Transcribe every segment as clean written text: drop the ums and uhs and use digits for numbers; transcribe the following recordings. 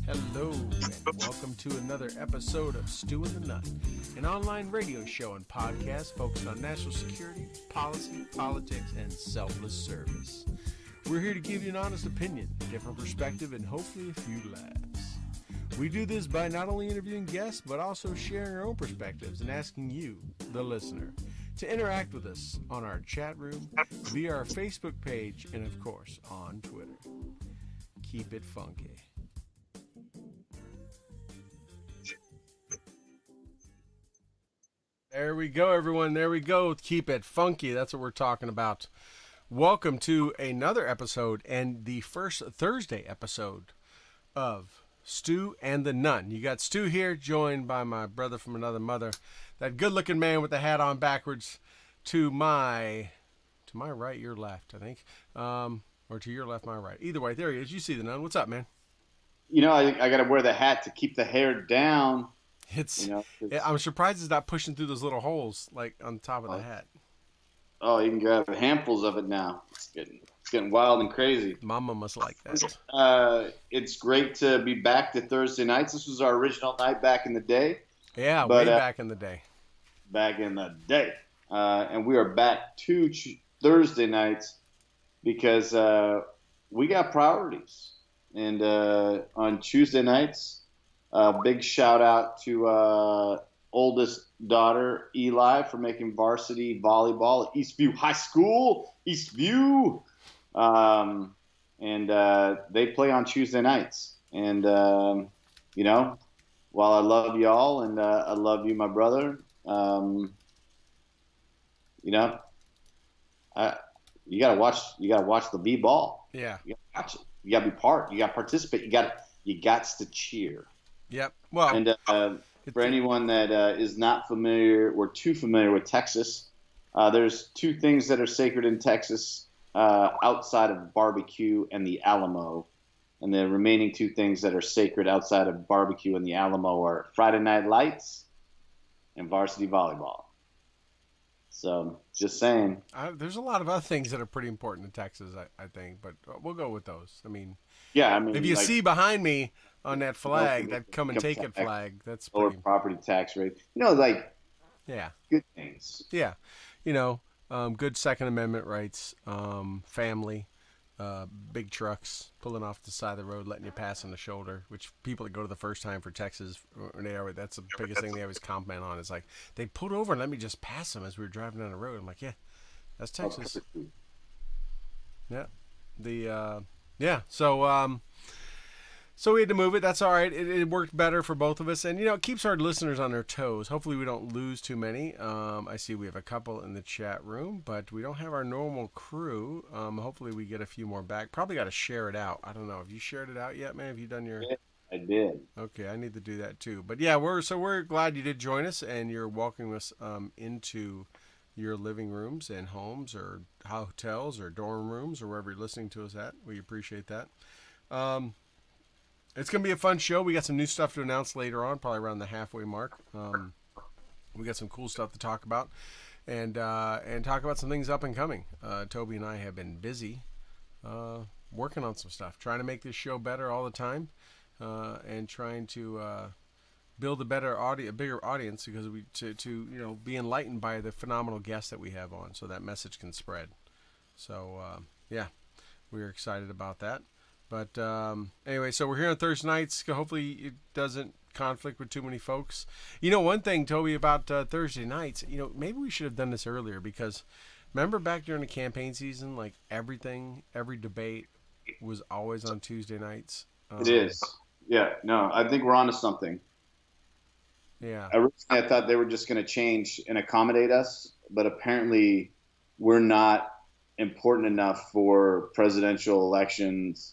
Hello, and welcome to another episode of Stew in the Nut, an online radio show and podcast focused on national security, policy, politics, and selfless service. We're here to give you an honest opinion, different perspective, and hopefully a few laughs. We do this by not only interviewing guests, but also sharing our own perspectives and asking you, the listener, to interact with us on our chat room, via our Facebook page, and of course, on Twitter. Keep it funky. There we go, everyone. There we go. Keep it funky. That's what we're talking about. Welcome to another episode and the first Thursday episode of Stu and the Nun. You got Stu here, joined by my brother from another mother, that good-looking man with the hat on backwards. To my right, your left, I think, or to your left, my right. Either way, there he is. You see the Nun. What's up, man? You know, I got to wear the hat to keep the hair down. It's. I'm surprised it's not pushing through those little holes like on top of the hat. Oh, you can grab handfuls of it now. It's getting wild and crazy. Mama must like that. It's great to be back to Thursday nights. This was our original night back in the day. Yeah, way back in the day. Back in the day. And we are back to Thursday nights because we got priorities. And on Tuesday nights, big shout out to oldest daughter, Eli, for making varsity volleyball at Eastview High School, Eastview. And they play on Tuesday nights. And, you know, while I love y'all and I love you, my brother, you know, you gotta watch the B-ball. Yeah. You gotta watch it. You gotta be part. You gotta participate. You got to cheer. Yep. Well, and for anyone that is not familiar or too familiar with Texas, there's two things that are sacred in Texas outside of barbecue and the Alamo. And the remaining two things that are sacred outside of barbecue and the Alamo are Friday Night Lights and varsity volleyball. So, just saying. There's a lot of other things that are pretty important in Texas, I think, but we'll go with those. I mean, if you see behind me on that flag, that come and take it flag, that's lower pretty... property tax rate. You know, like, yeah, good things. Yeah, you know, good Second Amendment rights, family, big trucks pulling off the side of the road, letting you pass on the shoulder, which people that go to the first time for Texas, that's the biggest thing they always comment on. Is like, they pulled over and let me just pass them as we were driving down the road. I'm like, yeah, that's Texas. Yeah. So we had to move it. That's all right. It worked better for both of us. And, you know, it keeps our listeners on their toes. Hopefully we don't lose too many. I see we have a couple in the chat room, but we don't have our normal crew. Hopefully we get a few more back. Probably got to share it out. I don't know. Have you shared it out yet, man? Have you done your... I did. Okay, I need to do that too. But, yeah, we're glad you did join us, and you're welcoming us into your living rooms and homes or hotels or dorm rooms or wherever you're listening to us at. We appreciate that. It's going to be a fun show. We got some new stuff to announce later on, probably around the halfway mark. We got some cool stuff to talk about and talk about some things up and coming. Toby and I have been busy working on some stuff, trying to make this show better all the time and trying to build a bigger audience because to be enlightened by the phenomenal guests that we have on so that message can spread. So, yeah, we're excited about that. But anyway, so we're here on Thursday nights. Hopefully it doesn't conflict with too many folks. You know, one thing, Toby, about Thursday nights, you know, maybe we should have done this earlier because remember back during the campaign season, like every debate was always on Tuesday nights. It is. Yeah, no, I think we're onto something. Yeah. Originally, I thought they were just going to change and accommodate us, but apparently we're not important enough for presidential elections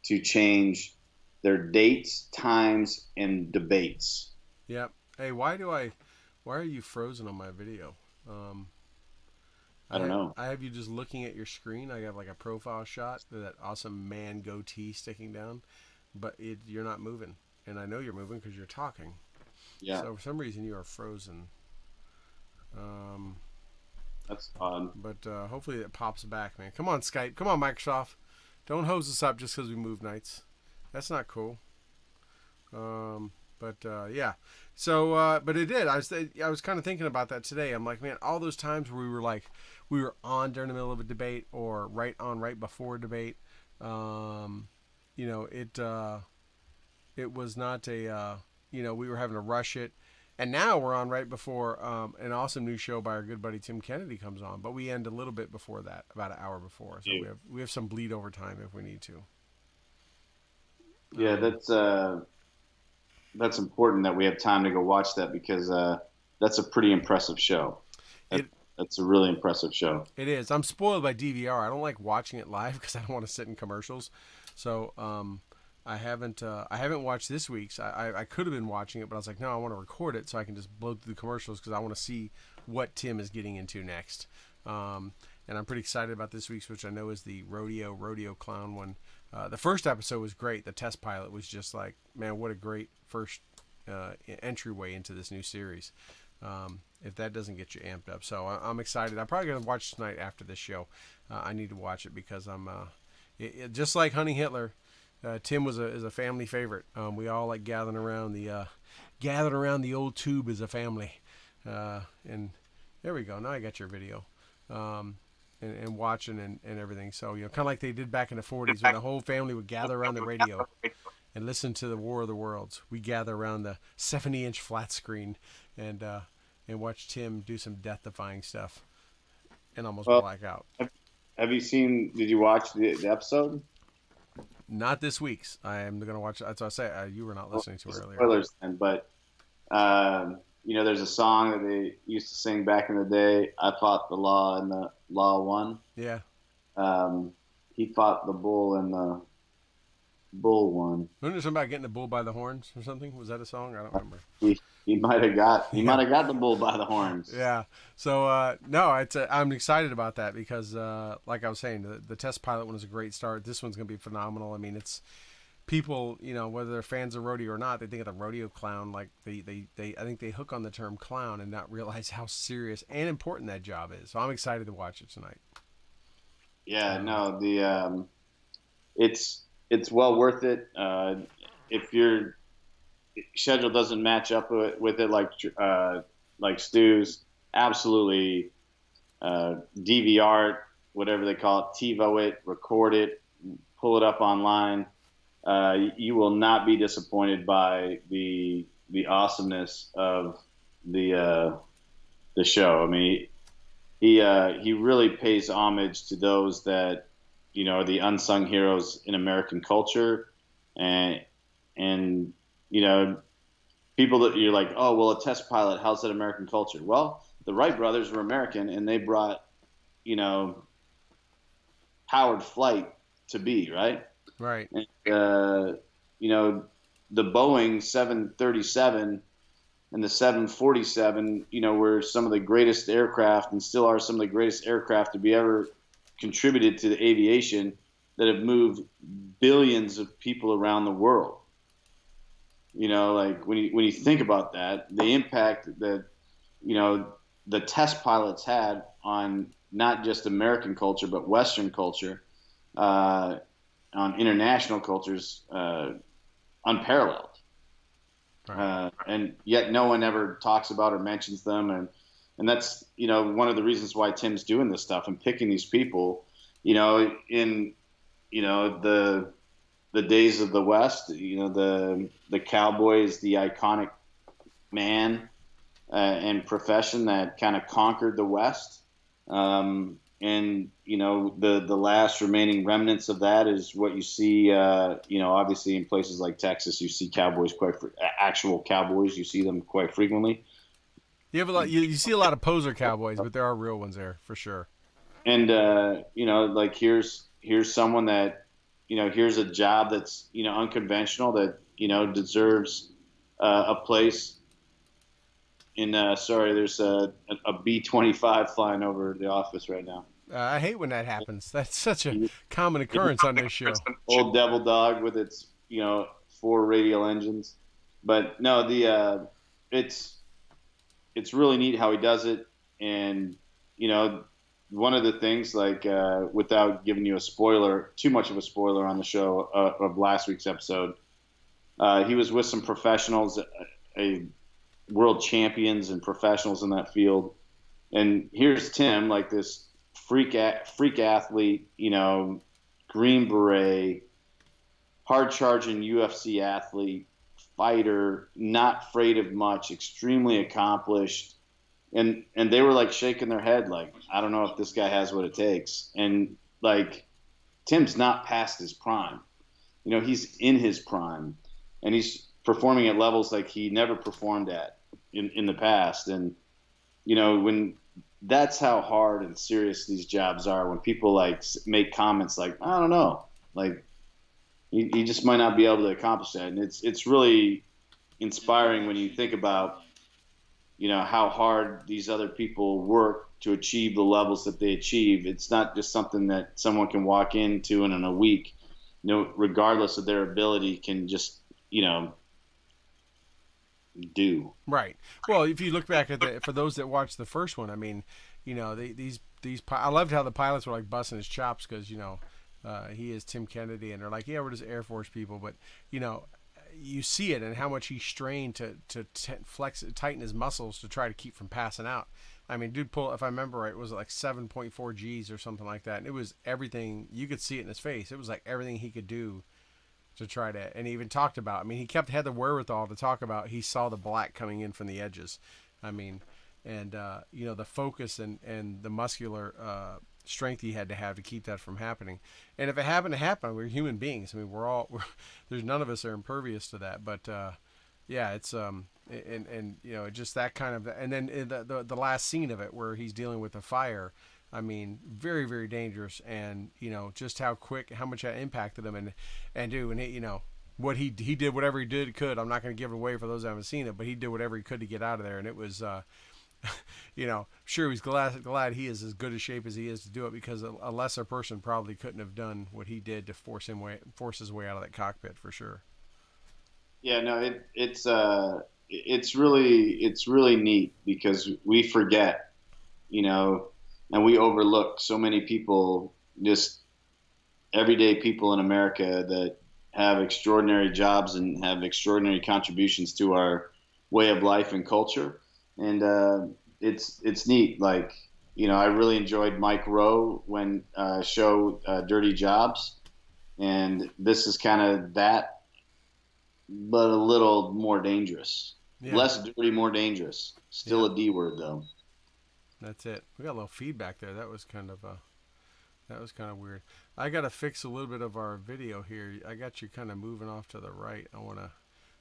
to change their dates, times, and debates. Yep. Hey, why are you frozen on my video? I don't know. I have you just looking at your screen. I have like a profile shot of that awesome man goatee sticking down, but you're not moving. And I know you're moving because you're talking. Yeah. So for some reason you are frozen. That's odd. But hopefully it pops back, man. Come on, Skype. Come on, Microsoft. Don't hose us up just because we move nights. That's not cool. But yeah, so but it did. I was kind of thinking about that today. I'm like, man, all those times where we were on during the middle of a debate or right before a debate. Um, it was not a we were having to rush it. And now we're on right before an awesome new show by our good buddy Tim Kennedy comes on, but we end a little bit before that, about an hour before. So Yeah, we have some bleed over time if we need to. yeah, that's important that we have time to go watch that because that's a pretty impressive show. That, It that's a really impressive show. It is. I'm spoiled by DVR. I don't like watching it live because I don't want to sit in commercials. So I haven't watched this week's. I could have been watching it, but I was like, no, I want to record it so I can just blow through the commercials because I want to see what Tim is getting into next. And I'm pretty excited about this week's, which I know is the rodeo clown one. The first episode was great. The test pilot was just like, man, what a great first entryway into this new series. If that doesn't get you amped up. So I'm excited. I'm probably going to watch tonight after this show. I need to watch it because I'm just like Hunting Hitler. Tim is a family favorite. We all like gathering around the old tube as a family. And there we go. Now I got your video. And watching and everything. So, kind of like they did back in the 40s when the whole family would gather around the radio and listen to the War of the Worlds. We gather around the 70-inch flat screen and watch Tim do some death-defying stuff and almost black out. Have you seen? Did you watch the episode? Not this week's. I am going to watch. That's what I say. You were not listening to it earlier. Spoilers, then, but there's a song that they used to sing back in the day. I fought the law, and the law won. Yeah. He fought the bull, and the bull won. Wasn't there something about getting the bull by the horns or something? Was that a song? I don't remember. He might have got the bull by the horns. Yeah. So no, I'm excited about that because like I was saying, the test pilot one was a great start. This one's going to be phenomenal. I mean, it's people, whether they're fans of rodeo or not, they think of the rodeo clown like they I think they hook on the term clown and not realize how serious and important that job is. So I'm excited to watch it tonight. Yeah, no, it's well worth it. If your schedule doesn't match up with it, like Stu's, absolutely DVR it, whatever they call it, TiVo it, record it, pull it up online. You will not be disappointed by the awesomeness of the show. I mean, he really pays homage to those that are the unsung heroes in American culture, and people that you're like, oh well, a test pilot, how's that American culture? Well, the Wright brothers were American, and they brought powered flight to be right. Right. And, the Boeing 737 and the 747, were some of the greatest aircraft and still are some of the greatest aircraft to be ever contributed to the aviation that have moved billions of people around the world. Like when you think about that, the impact that, the test pilots had on not just American culture, but Western culture, on international cultures, unparalleled. Right. And yet no one ever talks about or mentions them. And that's, one of the reasons why Tim's doing this stuff and picking these people, in, the days of the West, the cowboys, the iconic man and profession that kind of conquered the West. And the last remaining remnants of that is what you see. Obviously in places like Texas, you see cowboys actual cowboys. You see them quite frequently. You have a lot. You see a lot of poser cowboys, but there are real ones there for sure. And like here's someone that here's a job that's unconventional that deserves a place. There's a B-25 flying over the office right now. I hate when that happens. That's such a common occurrence on this show. Old Devil Dog with its 4 radial engines, but no, it's really neat how he does it. And one of the things, like without giving you too much of a spoiler on the show of last week's episode, He was with some professionals, a world champions and professionals in that field. And here's Tim, like this freak athlete, Green Beret, hard charging UFC athlete, fighter, not afraid of much, extremely accomplished. And they were like shaking their head, like, I don't know if this guy has what it takes. And like Tim's not past his prime. He's in his prime, and he's performing at levels like he never performed at in the past. And when that's how hard and serious these jobs are. When people like make comments like, I don't know, like he just might not be able to accomplish that. And it's really inspiring when you think about how hard these other people work to achieve the levels that they achieve. It's not just something that someone can walk into and in a week, regardless of their ability, can just do. Right. Well, if you look back at for those that watched the first one, I mean, I loved how the pilots were like busting his chops because he is Tim Kennedy, and they're like, yeah, we're just Air Force people, but you see it and how much he strained to tighten his muscles to try to keep from passing out. I mean, dude, if I remember right, it was like 7.4 G's or something like that, and it was everything. You could see it in his face. It was like everything he could do to try to, and he even talked about. I mean, he had the wherewithal to talk about. He saw the black coming in from the edges. I mean, and the focus and the muscular strength he had to have to keep that from happening. And if it happened to happen, we're human beings. I mean, there's none of us are impervious to that. But yeah, it's and just that kind of, and then the last scene of it where he's dealing with the fire. I mean, very, very dangerous, and just how much that impacted him, and he, what he did, whatever he could. I'm not going to give it away for those who haven't seen it, but he did whatever he could to get out of there, and it was, sure he's glad he is as good a shape as he is to do it, because a lesser person probably couldn't have done what he did to force his way out of that cockpit for sure. Yeah, no, it's really neat because we forget, and we overlook so many people, just everyday people in America that have extraordinary jobs and have extraordinary contributions to our way of life and culture. And it's neat. Like, I really enjoyed Mike Rowe when show Dirty Jobs, and this is kind of that, but a little more dangerous. Yeah, Less dirty, more dangerous. Still yeah, a D word though. that's it. We got a little feedback there. That was kind of weird. I got to fix a little bit of our video here. I got you kind of moving off to the right. I want to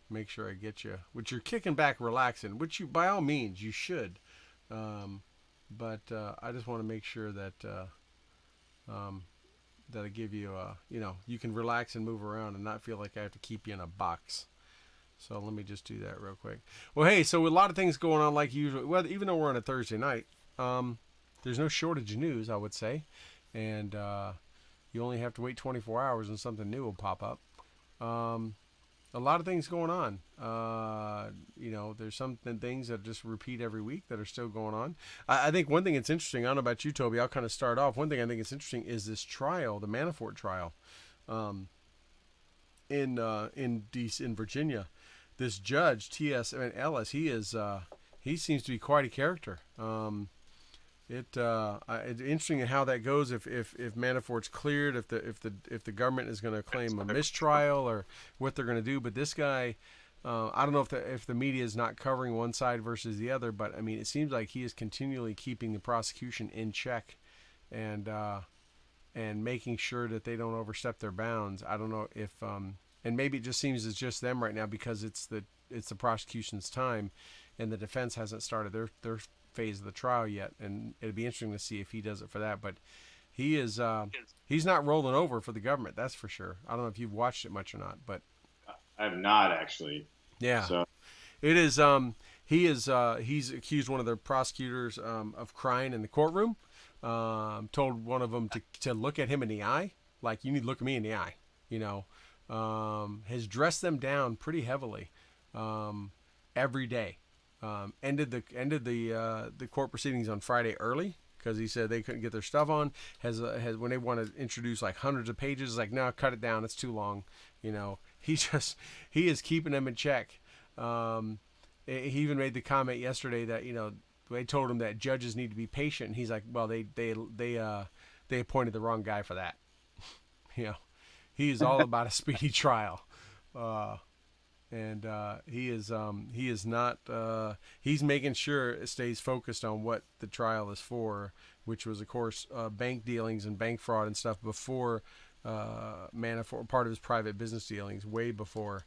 make sure I get you, which you're kicking back, relaxing, which you, by all means, you should. But I just want to make sure that that I give you, you can relax and move around and not feel like I have to keep you in a box. So let me just do that real quick. Well, hey, so a lot of things going on like usual. Well, even though we're on a Thursday night, there's no shortage of news, I would say, and you only have to wait 24 hours and something new will pop up. A lot of things going on. There's some things that just repeat every week that are still going on. I think one thing that's interesting, I don't know about you, Toby, I'll kind of start off. One thing I think is interesting is this trial, the Manafort trial, in Virginia. This judge, T.S. Ellis, he seems to be quite a character. It's interesting how that goes. If Manafort's cleared, if the government is going to claim a mistrial or what they're going to do. But this guy, I don't know if the media is not covering one side versus the other. But I mean, it seems like he is continually keeping the prosecution in check, and making sure that they don't overstep their bounds. I don't know if and maybe it just seems it's just them right now because it's the prosecution's time, and the defense hasn't started their phase of the trial yet, and it'd be interesting to see if he does it for that. But he's not rolling over for the government, that's for sure. I don't know if you've watched it much or not, but I have not actually. yeah, So it is. He's accused one of the prosecutors of crying in the courtroom. Told one of them to look at him in the eye, like, you need to look at me in the eye. Has dressed them down pretty heavily every day. Ended the court proceedings on Friday early because he said they couldn't get their stuff on. Has when they want to introduce like hundreds of pages, like, no, cut it down, it's too long. he just he is keeping them in check. He even made the comment yesterday that they told him that judges need to be patient. And he's like, well, they appointed the wrong guy for that. you know, he is all about a speedy trial. And he is not he's making sure it stays focused on what the trial is for, which was of course bank dealings and bank fraud and stuff before Manafort, part of his private business dealings, way before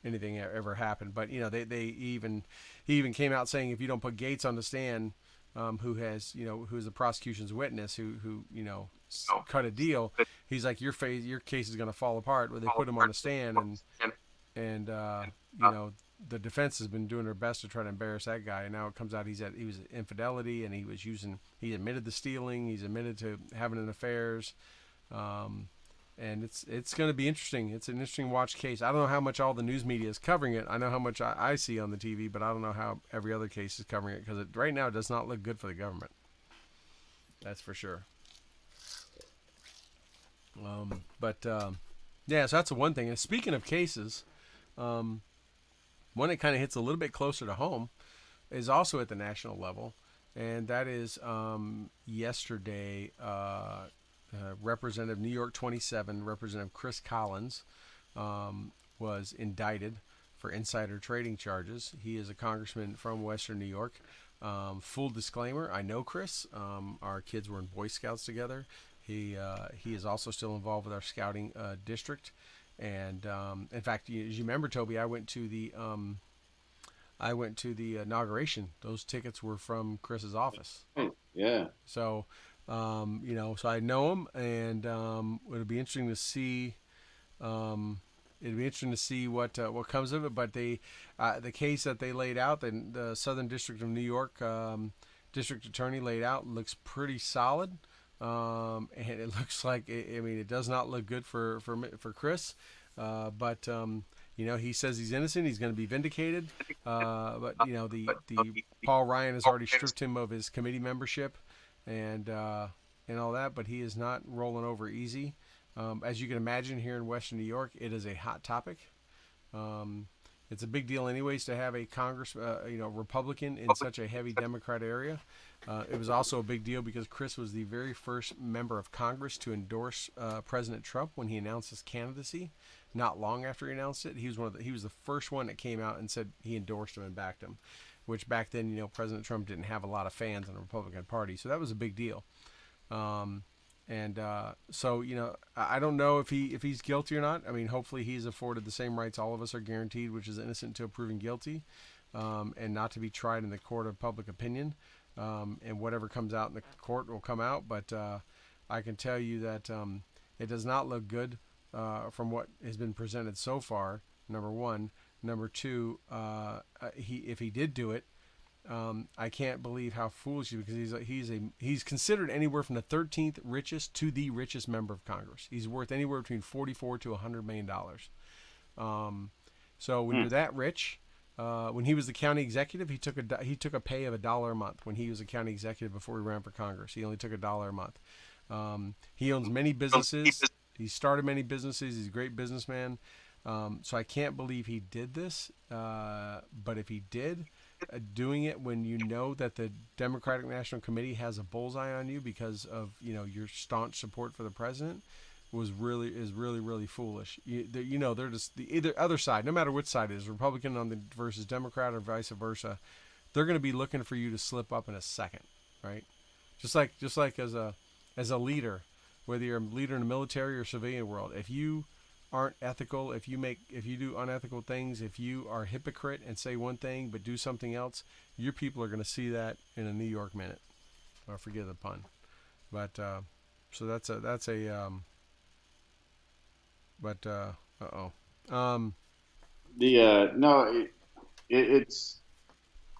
anything ever happened. But he even came out saying if you don't put Gates on the stand, who's the prosecution's witness, who cut a deal, he's like your case is going to fall apart. Where they put him on the stand and the defense has been doing their best to try to embarrass that guy, and now it comes out he was infidelity, and he admitted the stealing, he's admitted to having an affairs, and it's going to be interesting. It's an interesting watch case. I don't know how much all the news media is covering it. I know how much I see on the TV, but I don't know how every other case is covering it, because right now it does not look good for the government. That's for sure. Yeah, so that's the one thing. And speaking of cases, one that kind of hits a little bit closer to home is also at the national level, and that is yesterday, Representative New York 27, Representative Chris Collins, was indicted for insider trading charges. He is a congressman from Western New York. Full disclaimer, I know Chris. Our kids were in Boy Scouts together. He is also still involved with our scouting district. And in fact, as you remember, Toby, I went to the inauguration. Those tickets were from Chris's office. Yeah. So, so I know him, and it'll be interesting to see. It'll be interesting to see what comes of it. But the case that they laid out, the Southern District of New York District Attorney laid out, looks pretty solid. And it looks like it does not look good for Chris, but he says he's innocent. He's going to be vindicated. But the Paul Ryan has already stripped him of his committee membership, and all that. But he is not rolling over easy. As you can imagine, here in Western New York, it is a hot topic. It's a big deal, anyways, to have a Republican in such a heavy Democrat area. It was also a big deal because Chris was the very first member of Congress to endorse President Trump when he announced his candidacy. Not long after he announced it, he was the first one that came out and said he endorsed him and backed him, which back then, President Trump didn't have a lot of fans in the Republican Party, so that was a big deal. So I don't know if he's guilty or not. I mean, hopefully he's afforded the same rights all of us are guaranteed, which is innocent until proven guilty, and not to be tried in the court of public opinion. And whatever comes out in the court will come out. But I can tell you that it does not look good from what has been presented so far. Number one. Number two, if he did do it, I can't believe how foolish he is, because he's considered anywhere from the 13th richest to the richest member of Congress. He's worth anywhere between $44 to $100 million. So when you're that rich, when he was the county executive, he took a pay of $1 a month. When he was a county executive before he ran for Congress, he only took $1 a month. He owns many businesses. He started many businesses. He's a great businessman. So I can't believe he did this. But if he did, doing it when you know that the Democratic National Committee has a bullseye on you because of your staunch support for the president is really foolish. They're just the other side, no matter which side it is, Republican versus Democrat or vice versa, they're going to be looking for you to slip up in a second, right? Just like as a leader, whether you're a leader in the military or civilian world, if you aren't ethical, if you do unethical things, if you are a hypocrite and say one thing but do something else, your people are going to see that in a New York minute. Or forgive the pun, but so that's a it's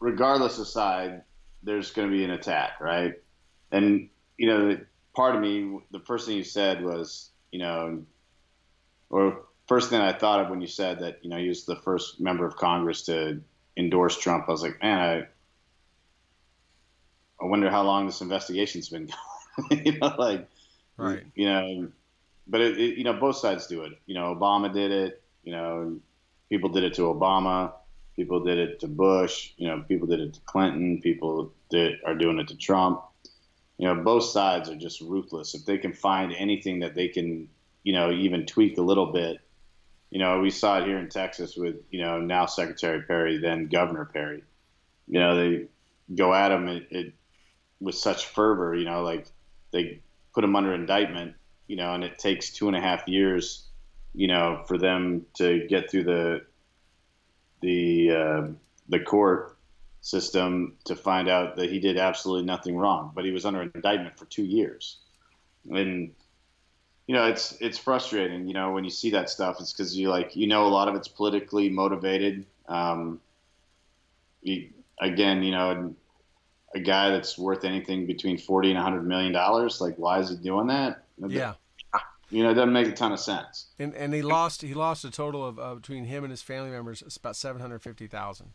regardless of side, there's going to be an attack, right? And part of me, the first thing you said was or first thing I thought of when you said that, he was the first member of Congress to endorse Trump, I was like, man, I wonder how long this investigation's been going. Right. but both sides do it. Obama did it. People did it to Obama. People did it to Bush. People did it to Clinton. Are doing it to Trump. Both sides are just ruthless. If they can find anything that they can, even tweak a little bit. We saw it here in Texas with, now Secretary Perry, then Governor Perry. They go at him with such fervor, like they put him under indictment, and it takes 2.5 years, for them to get through the court system to find out that he did absolutely nothing wrong, but he was under indictment for 2 years. And it's frustrating, when you see that stuff. It's because a lot of it's politically motivated. Again, a guy that's worth anything between 40 and $100 million, like, why is he doing that? Yeah. It doesn't make a ton of sense. And he lost a total of between him and his family members, it's about 750,000.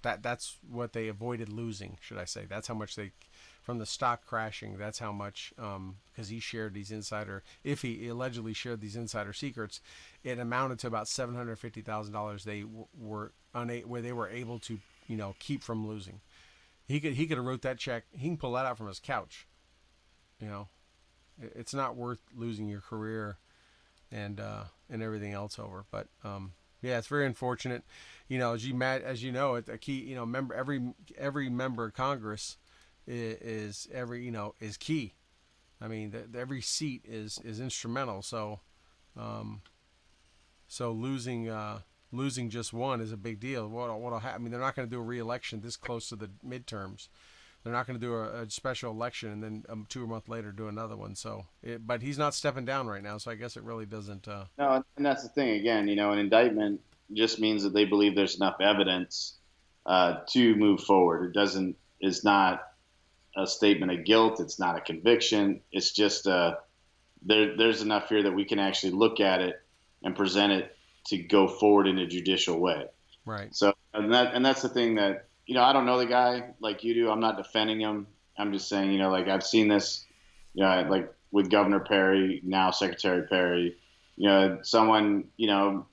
That's what they avoided losing, should I say. That's how much they, from the stock crashing, that's how much, because he shared these if he allegedly shared these insider secrets, it amounted to about $750,000 they were where they were able to, keep from losing. He could have wrote that check. He can pull that out from his couch. It's not worth losing your career and everything else over. But yeah, it's very unfortunate. As you know, a key, member every member of Congress is key. I mean, every seat is instrumental. So losing just one is a big deal. What'll happen? I mean, they're not going to do a re-election this close to the midterms. They're not going to do a special election and then 2 months later do another one. So, but he's not stepping down right now, so I guess it really doesn't. No, and that's the thing. Again, an indictment just means that they believe there's enough evidence to move forward. It doesn't. It's not a statement of guilt. It's not a conviction. It's just there's enough here that we can actually look at it and present it to go forward in a judicial way. Right. So, and that's the thing that, I don't know the guy like you do. I'm not defending him. I'm just saying, like, I've seen this, like with Governor Perry, now Secretary Perry, someone,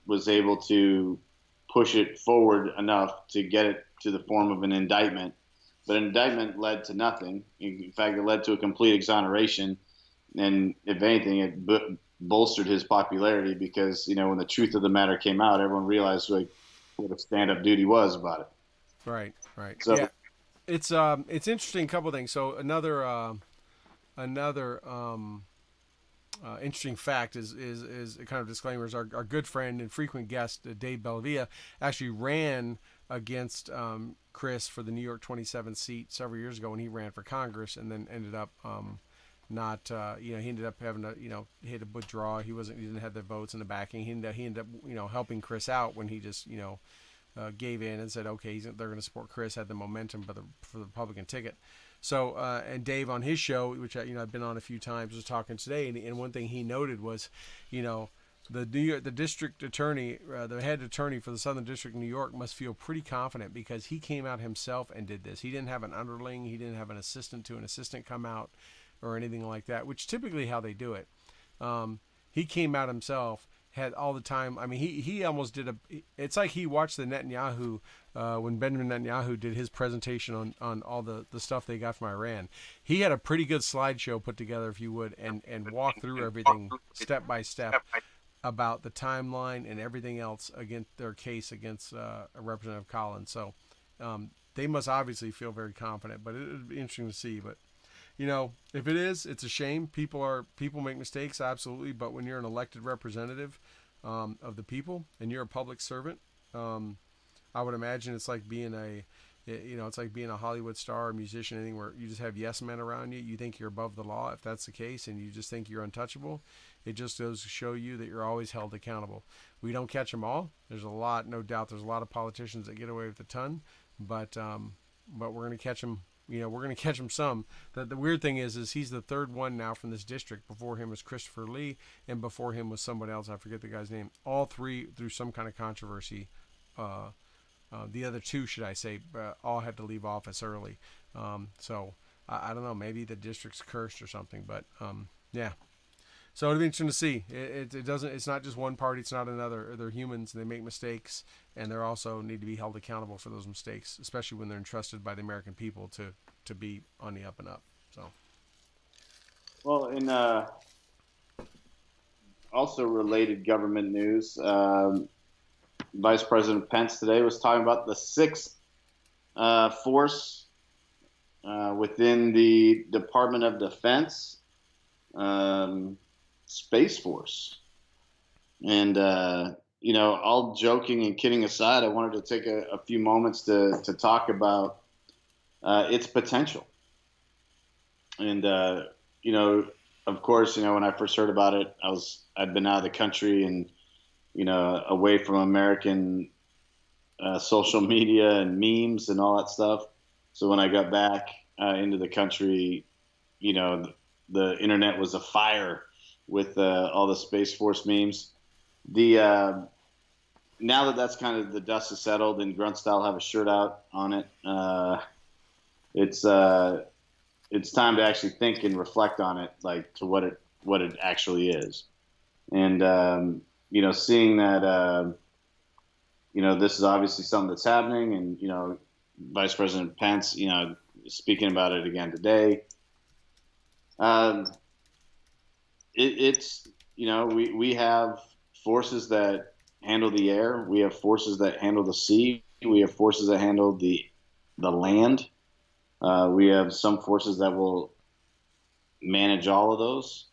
was able to push it forward enough to get it to the form of an indictment. But an indictment led to nothing. In fact, it led to a complete exoneration. And if anything, it bolstered his popularity because, when the truth of the matter came out, everyone realized what a stand-up dude he was about it. Right. So, yeah, it's interesting. Couple things. So another interesting fact is kind of disclaimers. Our good friend and frequent guest Dave Bellavia actually ran against Chris for the New York 27th seat several years ago when he ran for Congress, and then ended up not he ended up having to he had to withdraw. He didn't have the votes and the backing. He ended up helping Chris out when he just gave in and said, okay, they're going to support Chris, had the momentum for the Republican ticket. So, and Dave on his show, which I've been on a few times, was talking today, and one thing he noted was, the district attorney, the head attorney for the Southern District of New York must feel pretty confident because he came out himself and did this. He didn't have an underling, he didn't have an assistant come out or anything like that, which typically how they do it. He came out himself, had all the time. I mean, he almost did it's like he watched the Netanyahu, when Benjamin Netanyahu did his presentation on all the stuff they got from Iran. He had a pretty good slideshow put together, if you would, and walk through everything step by step about the timeline and everything else against their case against Representative Collins. So they must obviously feel very confident, but it would be interesting to see. But if it is, it's a shame. People make mistakes, absolutely. But when you're an elected representative of the people and you're a public servant, I would imagine it's like being a Hollywood star or musician, anything where you just have yes men around you. You think you're above the law, if that's the case, and you just think you're untouchable. It just goes to show you that you're always held accountable. We don't catch them all. No doubt there's a lot of politicians that get away with a ton, but we're going to catch them. We're going to catch him some. The weird thing is he's the third one now from this district. Before him was Christopher Lee, and before him was somebody else. I forget the guy's name. All three through some kind of controversy. The other two, should I say, all had to leave office early. So I don't know. Maybe the district's cursed or something. But yeah. So it'll be interesting to see. It doesn't. It's not just one party. It's not another. They're humans. And they make mistakes, and they also need to be held accountable for those mistakes, especially when they're entrusted by the American people to be on the up and up. So Well, in also related government news, Vice President Pence today was talking about the sixth force within the Department of Defense, um, Space Force. And, all joking and kidding aside, I wanted to take a few moments to talk about its potential. And, of course, when I first heard about it, I'd been out of the country and, away from American social media and memes and all that stuff. So when I got back into the country, the internet was afire with all the Space Force memes. The Now that that's kind of the dust is settled and Grunt Style have a shirt out on it, it's it's time to actually think and reflect on it, like to what it actually is. And seeing that this is obviously something that's happening, and Vice President Pence, speaking about it again today. Um, it's we have forces that handle the air, we have forces that handle the sea, we have forces that handle the land. We have some forces that will manage all of those.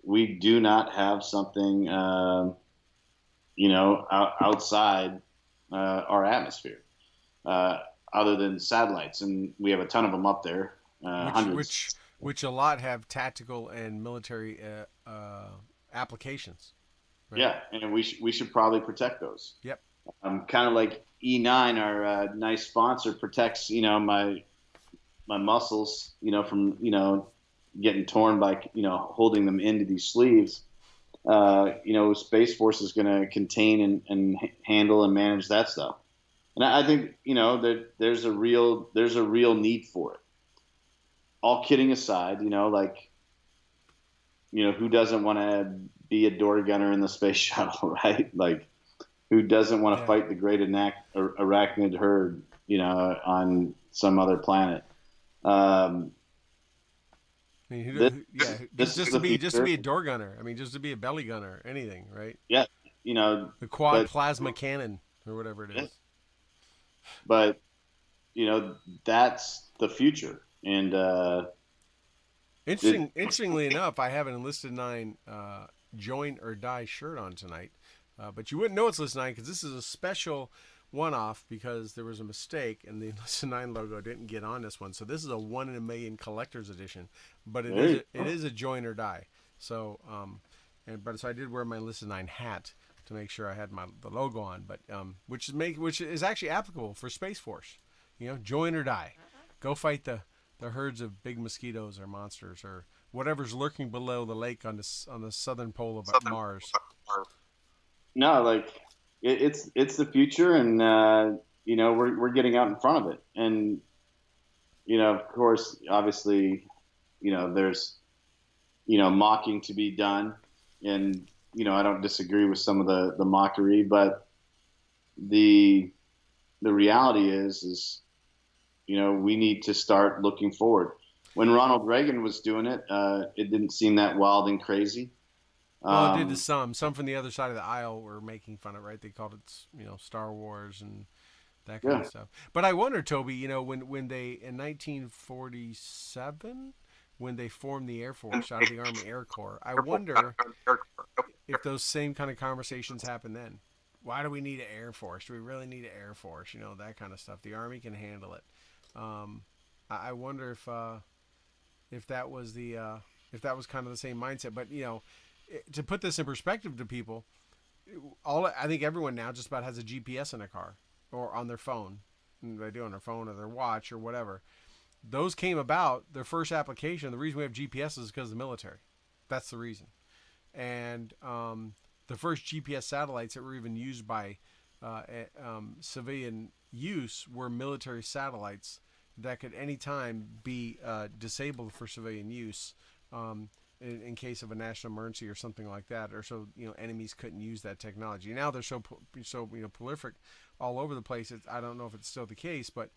We do not have something, outside our atmosphere, other than satellites, and we have a ton of them up there, which which hundreds. which a lot have tactical and military applications, right? Yeah, and we should probably protect those. Yep. Kind of like E9, our nice sponsor, protects my muscles, from getting torn by holding them into these sleeves. Space Force is going to contain and handle and manage that stuff. And I think that there's a real need for it. All kidding aside, who doesn't want to be a door gunner in the space shuttle, right? Like, who doesn't want to Yeah. fight the great arachnid herd, on some other planet? Um, I mean, this, yeah, this is the just to future. be a door gunner. I mean, just to be a belly gunner, anything, right? Yeah, The quad but plasma cannon or whatever it is. but that's the future, and it, Interestingly enough, I have an enlisted nine join or die shirt on tonight, but you wouldn't know it's enlisted nine because this is a special one-off because there was a mistake and the enlisted nine logo didn't get on this one. So this is a 1 in a million collector's edition, but it is a join or die. So so I did wear my enlisted nine hat to make sure I had the logo on, but which is actually applicable for Space Force. Join or die, go fight the herds of big mosquitoes or monsters or whatever's lurking below the lake on the southern pole of Mars. no, like it's the future, and we're getting out in front of it, and of course, obviously, there's mocking to be done, and I don't disagree with some of the mockery, but the reality is we need to start looking forward. When Ronald Reagan was doing it, it didn't seem that wild and crazy. Well, it did to Um, some. Some from the other side of the aisle were making fun of it, right? They called it, Star Wars and that kind of yeah, stuff. But I wonder, Toby, when they in 1947 when they formed the Air Force out of the Army Air Corps, I wonder if those same kind of conversations happen then. Why do we need an Air Force? Do we really need an Air Force? That kind of stuff. The Army can handle it. Um, I wonder if that was if that was kind of the same mindset. But to put this in perspective to people, I think everyone now just about has a GPS in their car or on their phone. They do on their phone or their watch or whatever. Those came about their first application. The reason we have GPS is because of the military. That's the reason. And the first GPS satellites that were even used by civilian use were military satellites that could anytime be disabled for civilian use. in case of a national emergency or something like that, or so enemies couldn't use that technology. Now they're so prolific all over the place. I don't know if it's still the case, but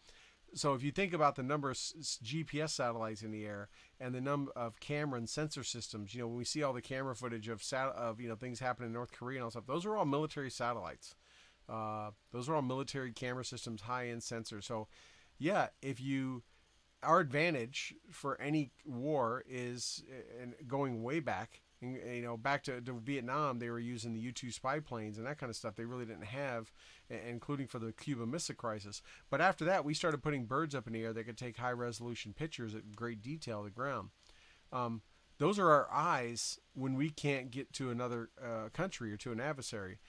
so if you think about the number of GPS satellites in the air and the number of camera and sensor systems, when we see all the camera footage of things happening in North Korea and all stuff, those are all military satellites. Those are all military camera systems, high-end sensors. So, yeah, our advantage for any war is, and going way back, back to Vietnam, they were using the U-2 spy planes and that kind of stuff. They really didn't have, including for the Cuban Missile Crisis. But after that, we started putting birds up in the air that could take high-resolution pictures at great detail of the ground. Those are our eyes when we can't get to another country or to an adversary.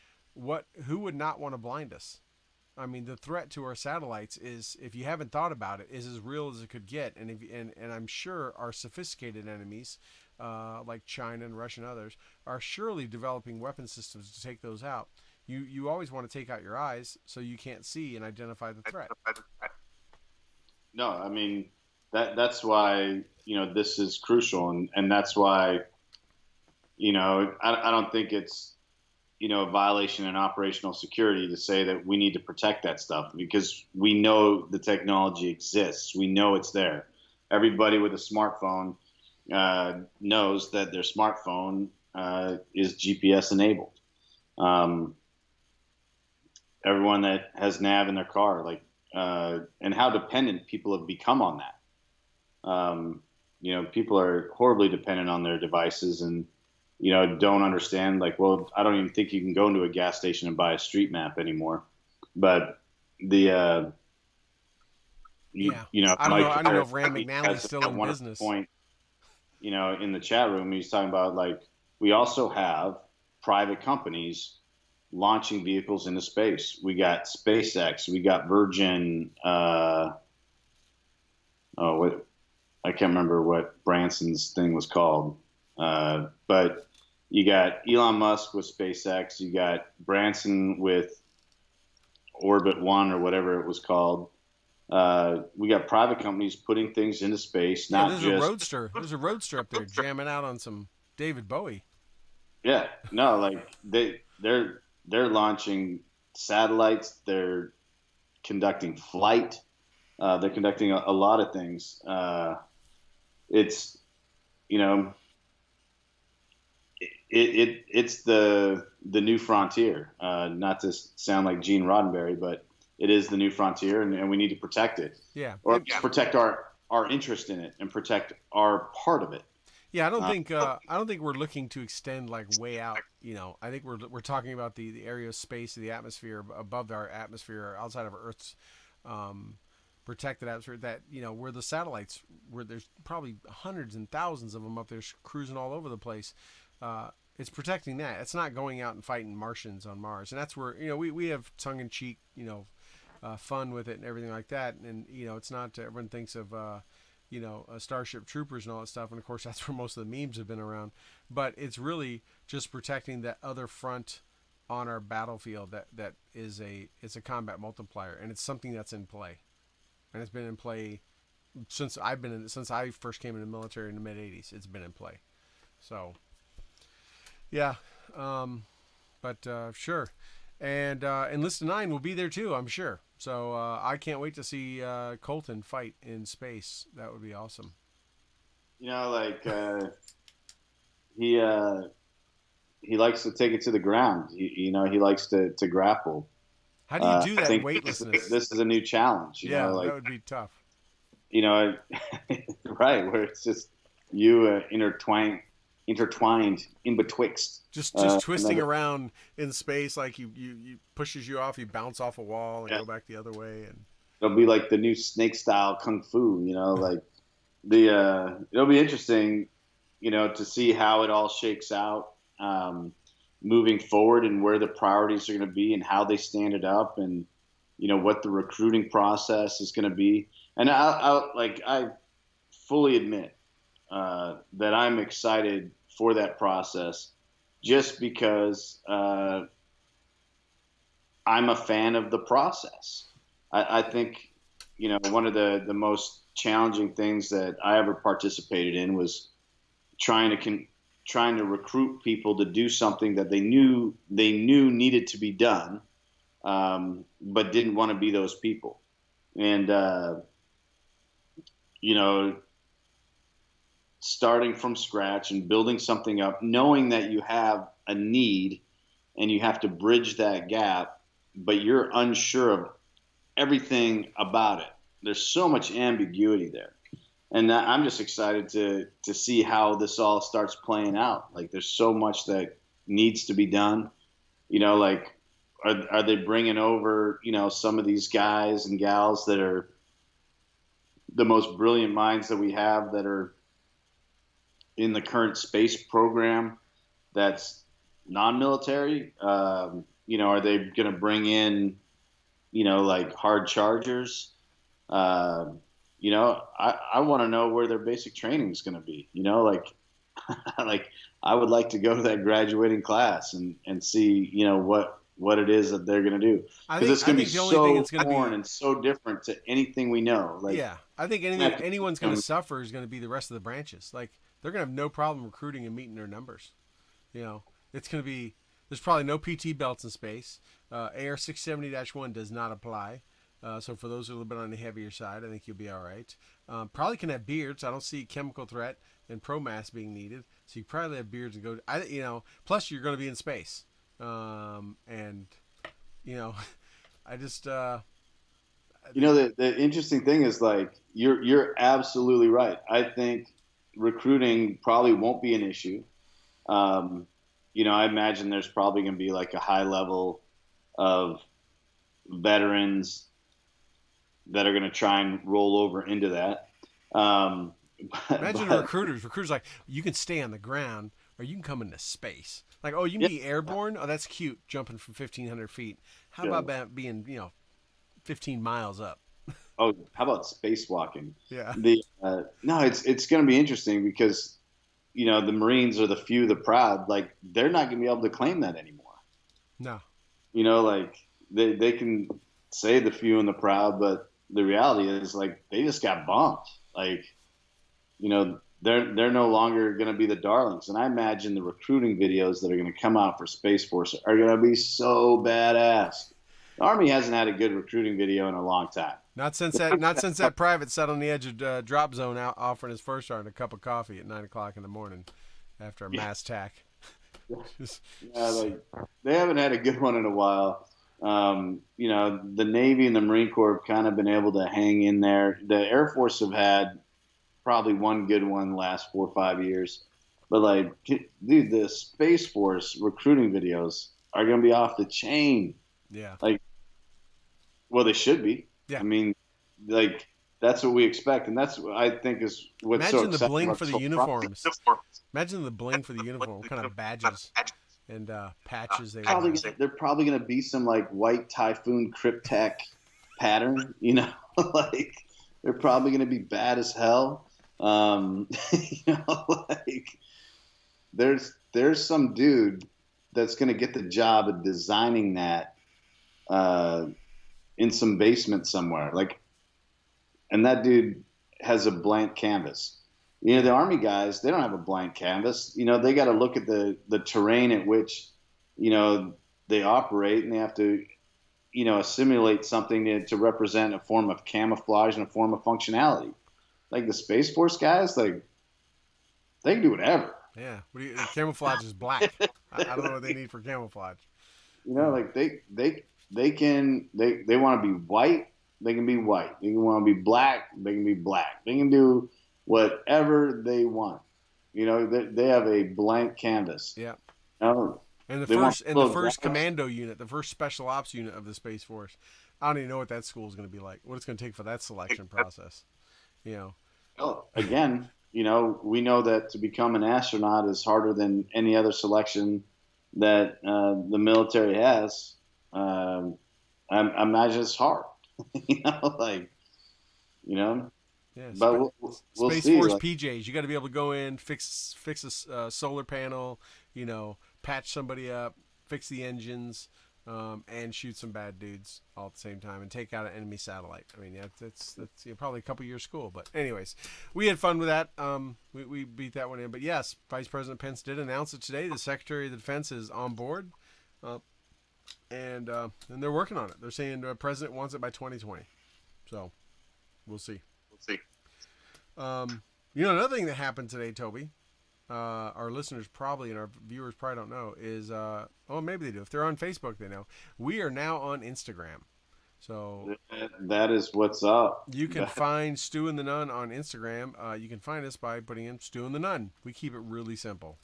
Who would not want to blind us? I mean, the threat to our satellites is, if you haven't thought about it, is as real as it could get. And I'm sure our sophisticated enemies, like China and Russia and others, are surely developing weapon systems to take those out. You always want to take out your eyes so you can't see and identify the threat. No, I mean that's why this is crucial, and that's why I don't think it's a violation in operational security to say that we need to protect that stuff, because we know the technology exists. We know it's there. Everybody with a smartphone knows that their smartphone is GPS enabled. Everyone that has nav in their car, and how dependent people have become on that. People are horribly dependent on their devices, and don't understand, well, I don't even think you can go into a gas station and buy a street map anymore. But I don't know if Rand McNally is still in business. Point, in the chat room, he's talking about we also have private companies launching vehicles into space. We got SpaceX, we got Virgin. I can't remember what Branson's thing was called. But you got Elon Musk with SpaceX, you got Branson with Orbit One or whatever it was called. We got private companies putting things into space. There's a Roadster. There's a Roadster up there jamming out on some David Bowie. Yeah, no, they're launching satellites. They're conducting flight. They're conducting a lot of things. It's It's the new frontier. Not to sound like Gene Roddenberry, but it is the new frontier, and we need to protect it. Yeah, or protect our interest in it and protect our part of it. Yeah, I don't think we're looking to extend way out. I think we're talking about the area of space, the atmosphere above our atmosphere, outside of Earth's protected atmosphere. That where the satellites, where there's probably hundreds and thousands of them up there cruising all over the place. It's protecting that. It's not going out and fighting Martians on Mars, and that's where we have tongue-in-cheek fun with it and everything like that. And it's not everyone thinks of Starship Troopers and all that stuff, and of course that's where most of the memes have been around. But it's really just protecting that other front on our battlefield. That is it's a combat multiplier, and it's something that's in play, and it's been in play since I first came into the military in the mid '80s. It's been in play, so. Yeah, but sure, and Enlisted 9 will be there too, I'm sure. So I can't wait to see Colton fight in space. That would be awesome. He likes to take it to the ground. He likes to grapple. How do you do that? Weightlessness. This is a new challenge. That would be tough. Right, where it's just you intertwined in betwixt, just twisting around in space, you pushes you off, you bounce off a wall and go back the other way, and it'll be like the new snake style kung fu. It'll be interesting, to see how it all shakes out moving forward, and where the priorities are going to be, and how they stand it up, and what the recruiting process is going to be. And I fully admit that I'm excited for that process, just because I'm a fan of the process. I think, one of the most challenging things that I ever participated in was trying to trying to recruit people to do something that they knew needed to be done, but didn't want to be those people. And you know, starting from scratch and building something up, knowing that you have a need and you have to bridge that gap, but you're unsure of everything about it. There's so much ambiguity there. And I'm just excited to see how this all starts playing out. Like there's so much that needs to be done. Like are they bringing over some of these guys and gals that are the most brilliant minds that we have that are in the current space program that's non-military? Are they going to bring in like hard chargers? I want to know where their basic training is going to be. Like like I would like to go to that graduating class and see what it is that they're going to do, because it's going to be the only thing so it's going to foreign be, and so different to anything we know. Like, yeah, I think anyone's going to suffer is going to be the rest of the branches. Like they're going to have no problem recruiting and meeting their numbers. It's going to be, there's probably no PT belts in space. AR 670-1 does not apply. So for those who are a little bit on the heavier side, I think you'll be all right. Probably can have beards. I don't see chemical threat and pro mass being needed. So you probably have beards and go. Plus you're going to be in space. And I just. The interesting thing is, like, you're absolutely right. I think recruiting probably won't be an issue. I imagine there's probably going to be like a high level of veterans that are going to try and roll over into that. Imagine recruiters like, you can stay on the ground or you can come into space. Like, oh, you can be airborne? Oh, that's cute, jumping from 1,500 feet. How about being, 15 miles up? Oh, how about spacewalking? Yeah. No, it's going to be interesting because, the Marines are the few, the proud. Like, they're not going to be able to claim that anymore. No. Like they can say the few and the proud, but the reality is, like, they just got bumped. Like, they're no longer going to be the darlings. And I imagine the recruiting videos that are going to come out for Space Force are going to be so badass. The Army hasn't had a good recruiting video in a long time. Not since that private sat on the edge of drop zone out offering his first sergeant a cup of coffee at 9:00 in the morning after a mass tack. Like, they haven't had a good one in a while. The Navy and the Marine Corps have kind of been able to hang in there. The Air Force have had probably one good one the last 4 or 5 years. But, like, dude, the Space Force recruiting videos are going to be off the chain. Yeah. Like, well, they should be. Yeah. I mean, like, that's what we expect, and that's what I think is what's so exciting. Imagine the bling for the uniforms. Imagine the bling for the uniform. What kind of badges and patches they have. They're probably going to be some, like, white Typhoon Cryptek pattern, like, they're probably going to be bad as hell. Like, there's some dude that's going to get the job of designing that in some basement somewhere. Like, and that dude has a blank canvas. The Army guys, they don't have a blank canvas. They got to look at the terrain at which, they operate, and they have to, assimilate something to represent a form of camouflage and a form of functionality. Like the Space Force guys, like, they can do whatever. Yeah. Camouflage is black. I don't know what they need for camouflage. Like they want to be white, they can be white. They want to be black, they can be black. They can do whatever they want. They have a blank canvas. Yeah. And the first commando unit, the first special ops unit of the Space Force, I don't even know what that school is going to be like. What it's going to take for that selection process. Well, again, we know that to become an astronaut is harder than any other selection that the military has. I imagine it's hard. Yeah, but we'll Space see. Force Like, PJs. You got to be able to go in, fix a solar panel, patch somebody up, fix the engines, and shoot some bad dudes all at the same time and take out an enemy satellite. I mean, that's probably a couple years school. But anyways, we had fun with that. We beat that one in. But yes, Vice President Pence did announce it today. The Secretary of the Defense is on board, and they're working on it. They're saying the president wants it by 2020. So we'll see. We'll see. Another thing that happened today, Toby, our listeners probably and our viewers probably don't know is, maybe they do. If they're on Facebook, they know. We are now on Instagram. So that is what's up. You can find Stu and the Nun on Instagram. You can find us by putting in Stu and the Nun. We keep it really simple.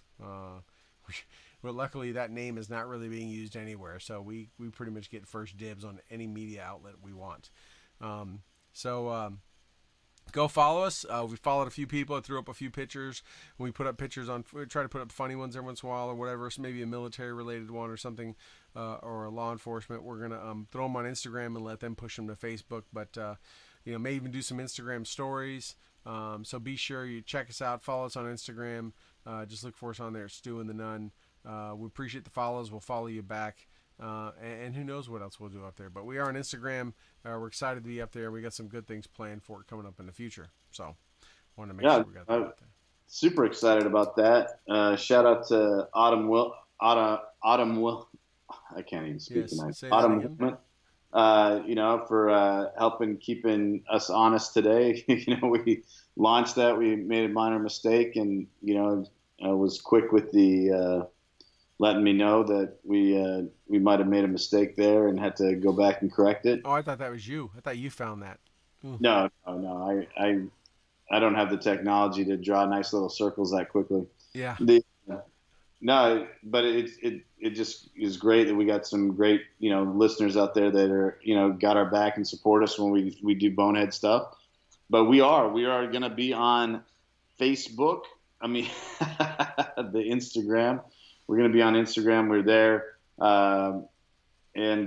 But luckily, that name is not really being used anywhere. So we pretty much get first dibs on any media outlet we want. Go follow us. We followed a few people. I threw up a few pictures. We put up pictures we try to put up funny ones every once in a while or whatever. So maybe a military-related one or something, or a law enforcement. We're going to throw them on Instagram and let them push them to Facebook. But, may even do some Instagram stories. So be sure you check us out. Follow us on Instagram. Just look for us on there, Stu and the Nun. We appreciate the follows. We'll follow you back. And who knows what else we'll do up there. But we are on Instagram. We're excited to be up there. We got some good things planned for it coming up in the future. So want to make sure we got that out there. Super excited about that. Shout out to Autumn Will. I can't even speak tonight. Autumn Willman. For helping keeping us honest today. We launched that. We made a minor mistake, and I was quick with the letting me know that we might have made a mistake there and had to go back and correct it. Oh, I thought that was you. I thought you found that. No. I don't have the technology to draw nice little circles that quickly. Yeah. No, but it just is great that we got some great listeners out there that are got our back and support us when we do bonehead stuff. But we are going to be on Facebook. I mean, the Instagram. We're going to be on Instagram. We're there, and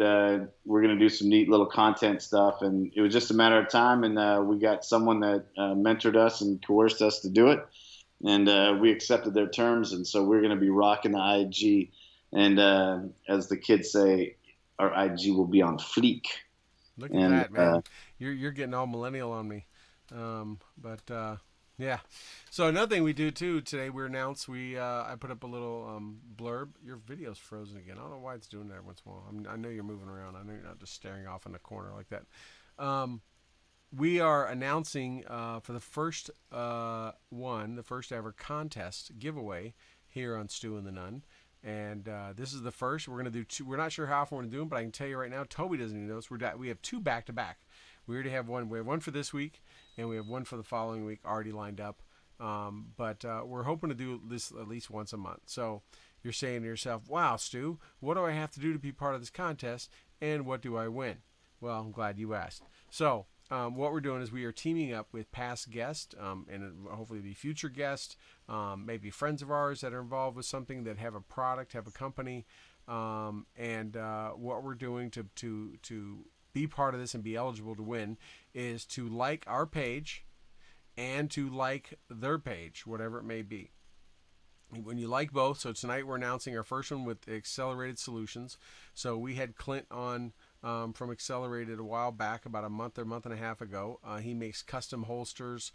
we're going to do some neat little content stuff. And it was just a matter of time, and we got someone that mentored us and coerced us to do it, and we accepted their terms. And so we're going to be rocking the IG, and as the kids say, our IG will be on fleek. Look at that, man! You're getting all millennial on me, yeah. So another thing we do too today, we announced I put up a little blurb. Your video's frozen again. I don't know why it's doing that every once in a while. I know you're moving around. I know you're not just staring off in the corner like that. We are announcing for the first the first ever contest giveaway here on Stu and the Nun. And this is the first. We're going to do two. We're not sure how often we're going to do them, but I can tell you right now, Toby doesn't even know this. We have two back-to-back. We already have one. We have one for this week, and we have one for the following week already lined up. But we're hoping to do this at least once a month. So you're saying to yourself, wow, Stu, what do I have to do to be part of this contest, and what do I win? Well, I'm glad you asked. So what we're doing is we are teaming up with past guests and hopefully be future guests, maybe friends of ours that are involved with something, that have a product, have a company, and what we're doing to be part of this and be eligible to win is to like our page and to like their page, whatever it may be. When you like both, so tonight we're announcing our first one with Accelerated Solutions. So we had Clint on from Accelerated a while back, about a month and a half ago. He makes custom holsters.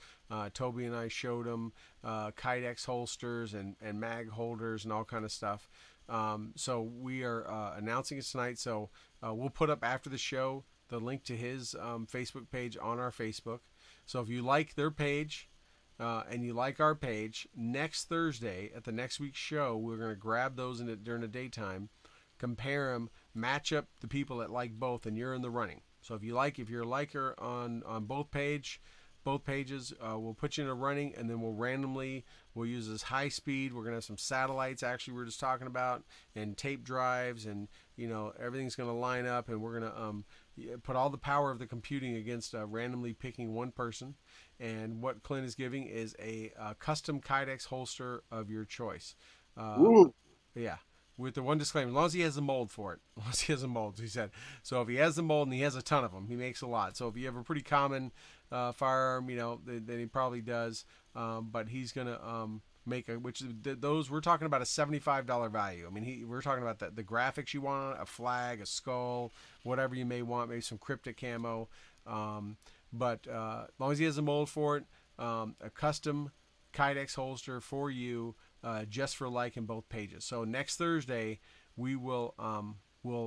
Toby and I showed him Kydex holsters and mag holders and all kind of stuff. So we are announcing it tonight. So we'll put up after the show the link to his Facebook page on our Facebook. So if you like their page and you like our page, next Thursday at the next week's show, we're going to grab those during the daytime, compare them, match up the people that like both, and you're in the running. So if you're a liker on both pages, we'll put you in a running, and then we'll use this high speed. We're going to have some satellites, actually, we were just talking about, and tape drives, and everything's going to line up, and we're going to put all the power of the computing against randomly picking one person. And what Clint is giving is a custom Kydex holster of your choice. Yeah. With the one disclaimer, as long as he has the mold for it. As long as he has the mold, he said. So if he has the mold, and he has a ton of them, he makes a lot. So if you have a pretty common firearm, then he probably does. But he's going to those we're talking about a $75 value. I mean, we're talking about the graphics you want, a flag, a skull, whatever you may want, maybe some cryptic camo. But as long as he has a mold for it, a custom Kydex holster for you, just for liking both pages. So next Thursday we will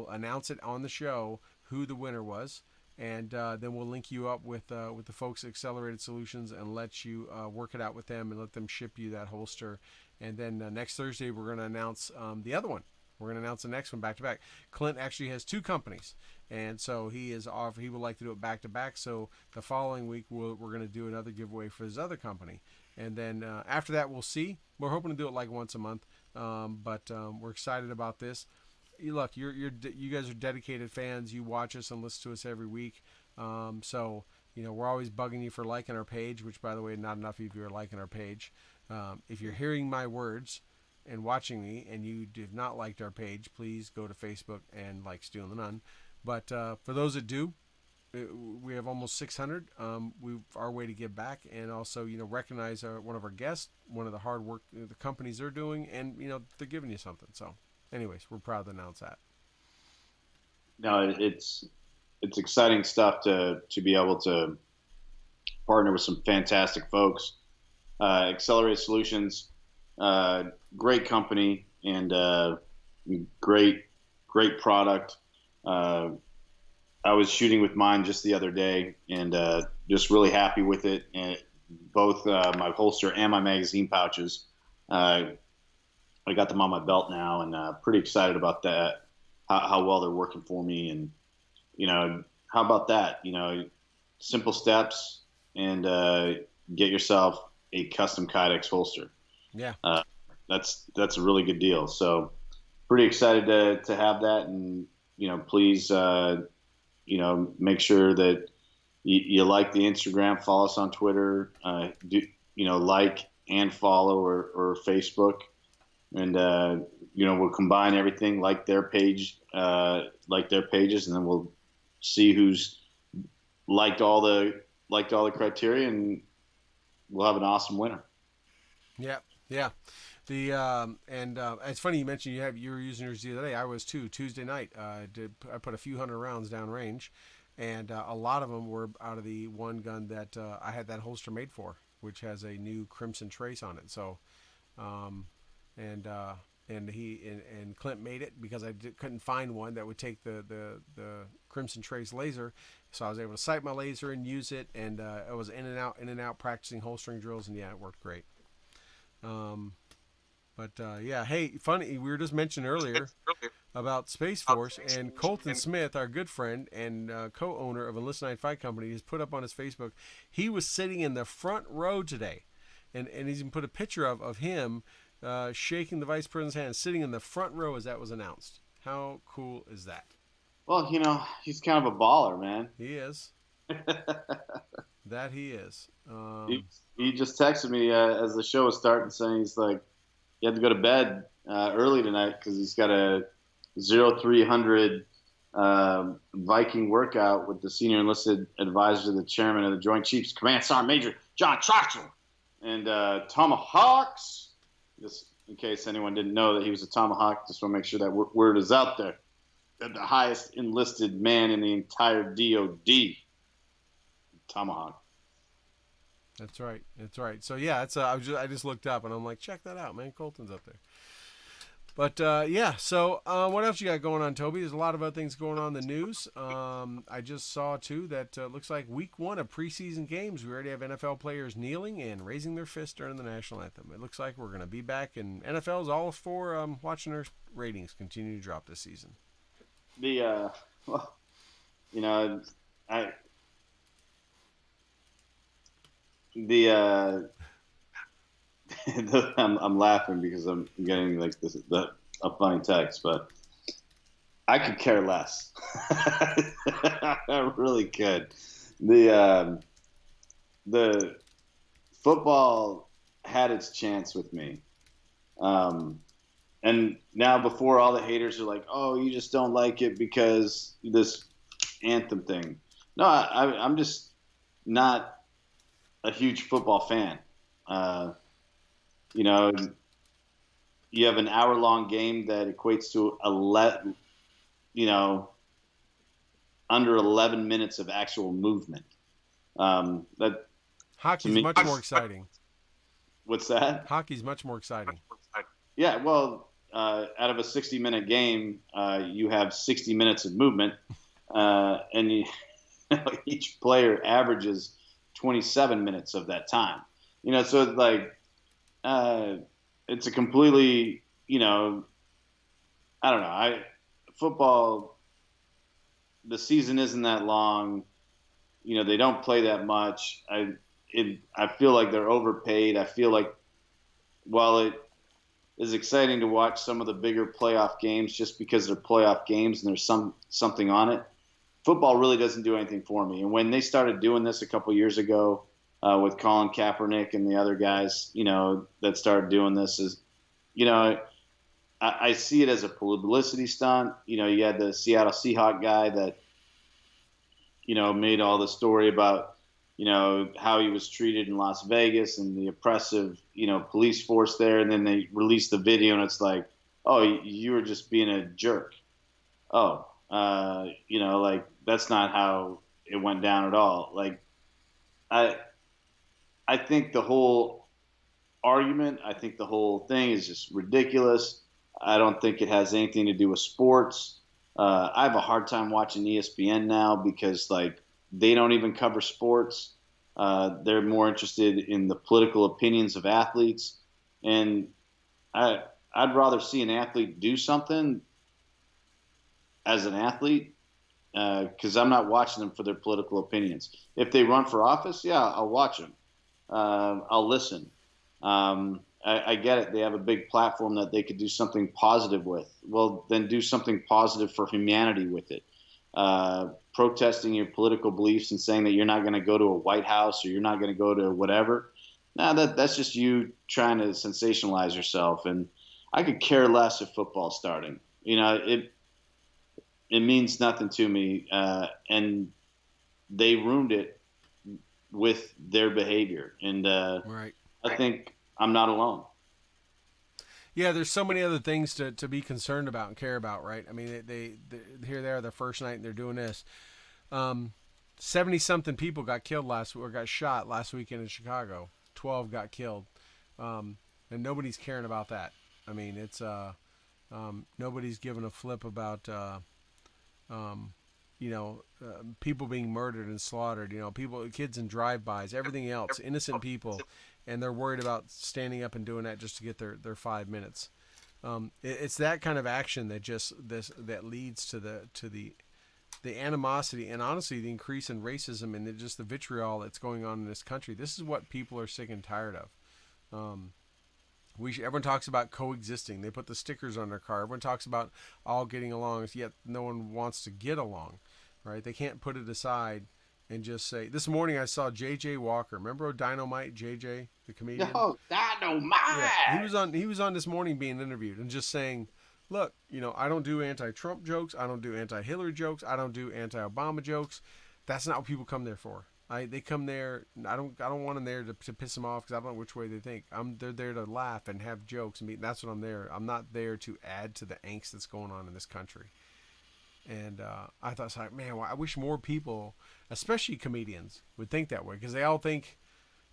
announce it on the show who the winner was. And then we'll link you up with the folks at Accelerated Solutions and let you work it out with them and let them ship you that holster. And then next Thursday we're going to announce the other one. We're going to announce the next one back to back. Clint actually has 2 companies, and so he would like to do it back to back. So the following week we're going to do another giveaway for his other company, and then after that we'll see. We're hoping to do it like once a month, but we're excited about this. Look, you guys are dedicated fans. You watch us and listen to us every week. So we're always bugging you for liking our page, which, by the way, not enough of you are liking our page. If you're hearing my words and watching me and you have not liked our page, please go to Facebook and like Stu and the Nun. But for those that do, we have almost 600. Our way to give back and also recognize one of our guests, one of the hard work the companies they're doing, and they're giving you something. So. Anyways, we're proud to announce that. No, it's exciting stuff to be able to partner with some fantastic folks. Accelerate Solutions, great company and great product. I was shooting with mine just the other day and just really happy with it. And both my holster and my magazine pouches. I got them on my belt now, and pretty excited about that. How well they're working for me, and how about that? Simple steps, and get yourself a custom Kydex holster. Yeah, that's a really good deal. So, pretty excited to have that, and please, make sure that you like the Instagram, follow us on Twitter, like and follow or Facebook. And we'll combine everything like their pages, and then we'll see who's liked all the criteria, and we'll have an awesome winner. Yeah. It's funny you mentioned you were using yours the other day. I was too. Tuesday night, I put a few hundred rounds down range, and a lot of them were out of the one gun that I had that holster made for, which has a new crimson trace on it. So. And Clint made it because I couldn't find one that would take the Crimson Trace laser, so I was able to sight my laser and use it, and I was in and out practicing holstering drills, and it worked great. Hey, funny, we were just mentioning earlier about Space Force, and Colton Smith, our good friend and co-owner of Enlist 95 Company, has put up on his Facebook. He was sitting in the front row today, and he's even put a picture of him. Shaking the vice president's hand, sitting in the front row as that was announced. How cool is that? Well, he's kind of a baller, man. He is. That he is. He just texted me as the show was starting, saying he's like, he had to go to bed early tonight because he's got a 0300 Viking workout with the senior enlisted advisor to the chairman of the Joint Chiefs, Command Sergeant Major John Troxel, and Tomahawks. Just in case anyone didn't know that he was a Tomahawk, just want to make sure that word is out there. That the highest enlisted man in the entire DOD, Tomahawk. That's right. So yeah, I just looked up and I'm like, check that out, man. Colton's up there. But so what else you got going on, Toby? There's a lot of other things going on in the news. I just saw too that looks like week 1 of preseason games, we already have NFL players kneeling and raising their fist during the national anthem. It looks like we're going to be back, and NFL's all for watching their ratings continue to drop this season. I'm laughing because I'm getting like a funny text, but I could care less. I really could. The football had its chance with me, and now before all the haters are like, "Oh, you just don't like it because this anthem thing." No, I'm just not a huge football fan. You know, you have an hour-long game that equates to you know, under 11 minutes of actual movement. That to Hockey's me, much more exciting. what's that? Hockey's much more exciting. Yeah, well, out of a 60-minute game, you have 60 minutes of movement, and each player averages 27 minutes of that time. So like uh, it's a completely, I don't know. Football, the season isn't that long. They don't play that much. I feel like they're overpaid. I feel like while it is exciting to watch some of the bigger playoff games just because they're playoff games and there's something on it, football really doesn't do anything for me. And when they started doing this a couple years ago with Colin Kaepernick and the other guys, that started doing this, I see it as a publicity stunt. You had the Seattle Seahawks guy that made all the story about how he was treated in Las Vegas and the oppressive police force there, and then they released the video and it's like, oh, you were just being a jerk. Oh, like that's not how it went down at all. Like I I think the whole argument, I think the whole thing is just ridiculous. I don't think it has anything to do with sports. I have a hard time watching ESPN now because like they don't even cover sports. They're more interested in the political opinions of athletes, and I I'd rather see an athlete do something as an athlete because I'm not watching them for their political opinions. If they run for office, yeah, I'll watch them. I'll listen. I get it. They have a big platform that they could do something positive with. Well, then do something positive for humanity with it. Protesting your political beliefs and saying that you're not going to go to a White House or you're not going to go to whatever. Now that's just you trying to sensationalize yourself. And I could care less if football's starting. It means nothing to me, and they ruined it with their behavior. And Right. I think I'm not alone. Yeah, there's so many other things to be concerned about and care about, right? I mean, here they are, their first night, and they're doing this. 70 something people got killed got shot last weekend in Chicago. 12 got killed, and nobody's caring about that. I mean, it's nobody's giving a flip about people being murdered and slaughtered. Kids in drive-bys, everything else, innocent people, and they're worried about standing up and doing that just to get their 5 minutes. It's that kind of action that leads to the animosity and honestly the increase in racism and just the vitriol that's going on in this country. This is what people are sick and tired of. Everyone talks about coexisting. They put the stickers on their car. Everyone talks about all getting along, yet no one wants to get along, right? They can't put it aside and just say. This morning I saw J.J. Walker. Remember Dynamite JJ, the comedian? No, dynamite. Yeah, he was on this morning being interviewed and just saying, look, I don't do anti-Trump jokes. I don't do anti-Hillary jokes. I don't do anti-Obama jokes. That's not what people come there for. They come there. I don't want them there to piss them off because I don't know which way they think. They're there to laugh and have jokes. That's what I'm there. I'm not there to add to the angst that's going on in this country. And I thought, it's like, man, I wish more people, especially comedians, would think that way because they all think.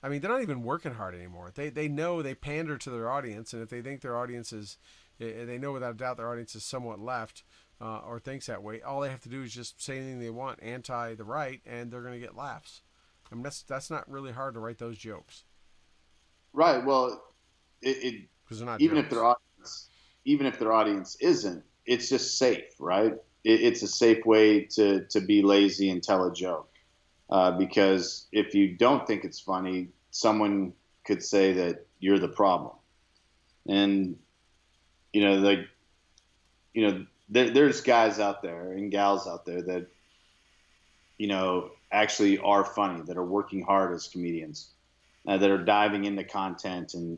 I mean, they're not even working hard anymore. They know they pander to their audience, and if they think their audience is, they know without a doubt their audience is somewhat left or thinks that way. All they have to do is just say anything they want anti the right, and they're going to get laughs. I mean, that's not really hard to write those jokes. Right. Well, because they're not even jokes. even if their audience isn't, it's just safe, right? It's a safe way to be lazy and tell a joke. Because if you don't think it's funny, someone could say that you're the problem. And there's guys out there and gals out there that actually are funny, that are working hard as comedians, that are diving into content and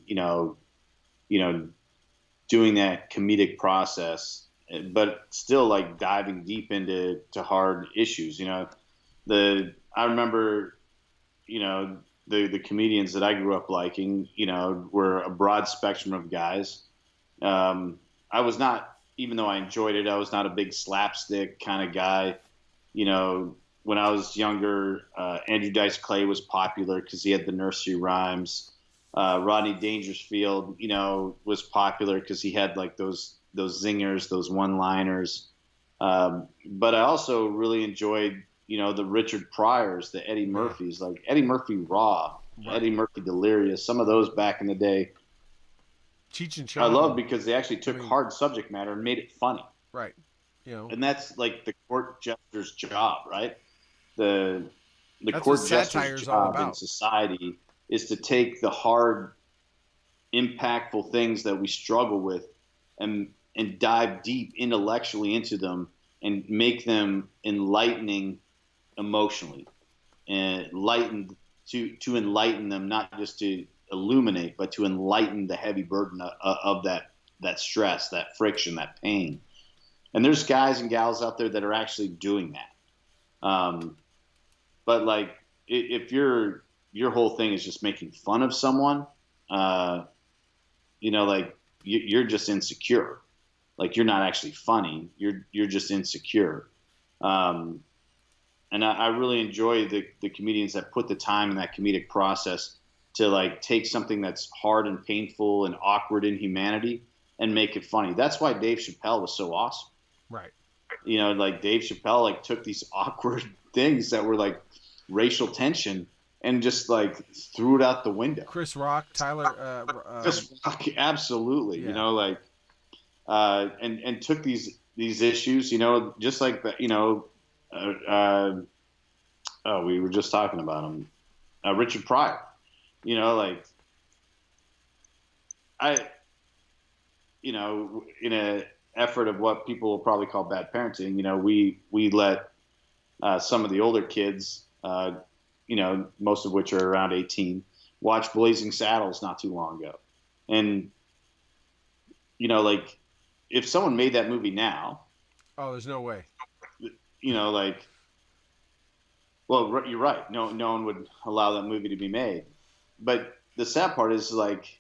doing that comedic process, but still like diving deep into hard issues. I remember, the comedians that I grew up liking, were a broad spectrum of guys. I was not, even though I enjoyed it, I was not a big slapstick kind of guy. When I was younger, Andrew Dice Clay was popular because he had the nursery rhymes. Rodney Dangerfield, was popular because he had like those zingers, those one-liners. But I also really enjoyed, the Richard Pryors, the Eddie Yeah. Murphys, like Eddie Murphy Raw, Right. Eddie Murphy Delirious, some of those back in the day. Cheech and I love Chong. because they actually I took mean, hard subject matter and made it funny. right. You know, And that's like the court jester's job, right? The the that's what court jester's satire is all job in about. society is to take the hard, impactful things that we struggle with and dive deep intellectually into them and make them enlightening emotionally and enlightened to enlighten them, not just to illuminate, but to enlighten the heavy burden of that stress, that friction, that pain. And there's guys and gals out there that are actually doing that. But like, if your whole thing is just making fun of someone, uh, like you're just insecure. Like you're not actually funny. You're just insecure. Um, and I really enjoy the comedians that put the time in that comedic process to like take something that's hard and painful and awkward in humanity and make it funny. That's why Dave Chappelle was so awesome. Right. Like Dave Chappelle like took these awkward things that were like racial tension and just like threw it out the window. Chris Rock, Tyler. Just absolutely, Yeah. and took these issues, just like that, oh, we were just talking about him, Richard Pryor, like I, in a effort of what people will probably call bad parenting, we let some of the older kids, most of which are around 18, watch Blazing Saddles not too long ago, and like if someone made that movie now, Oh, there's no way. like, well, you're right. No one would allow that movie to be made. But the sad part is like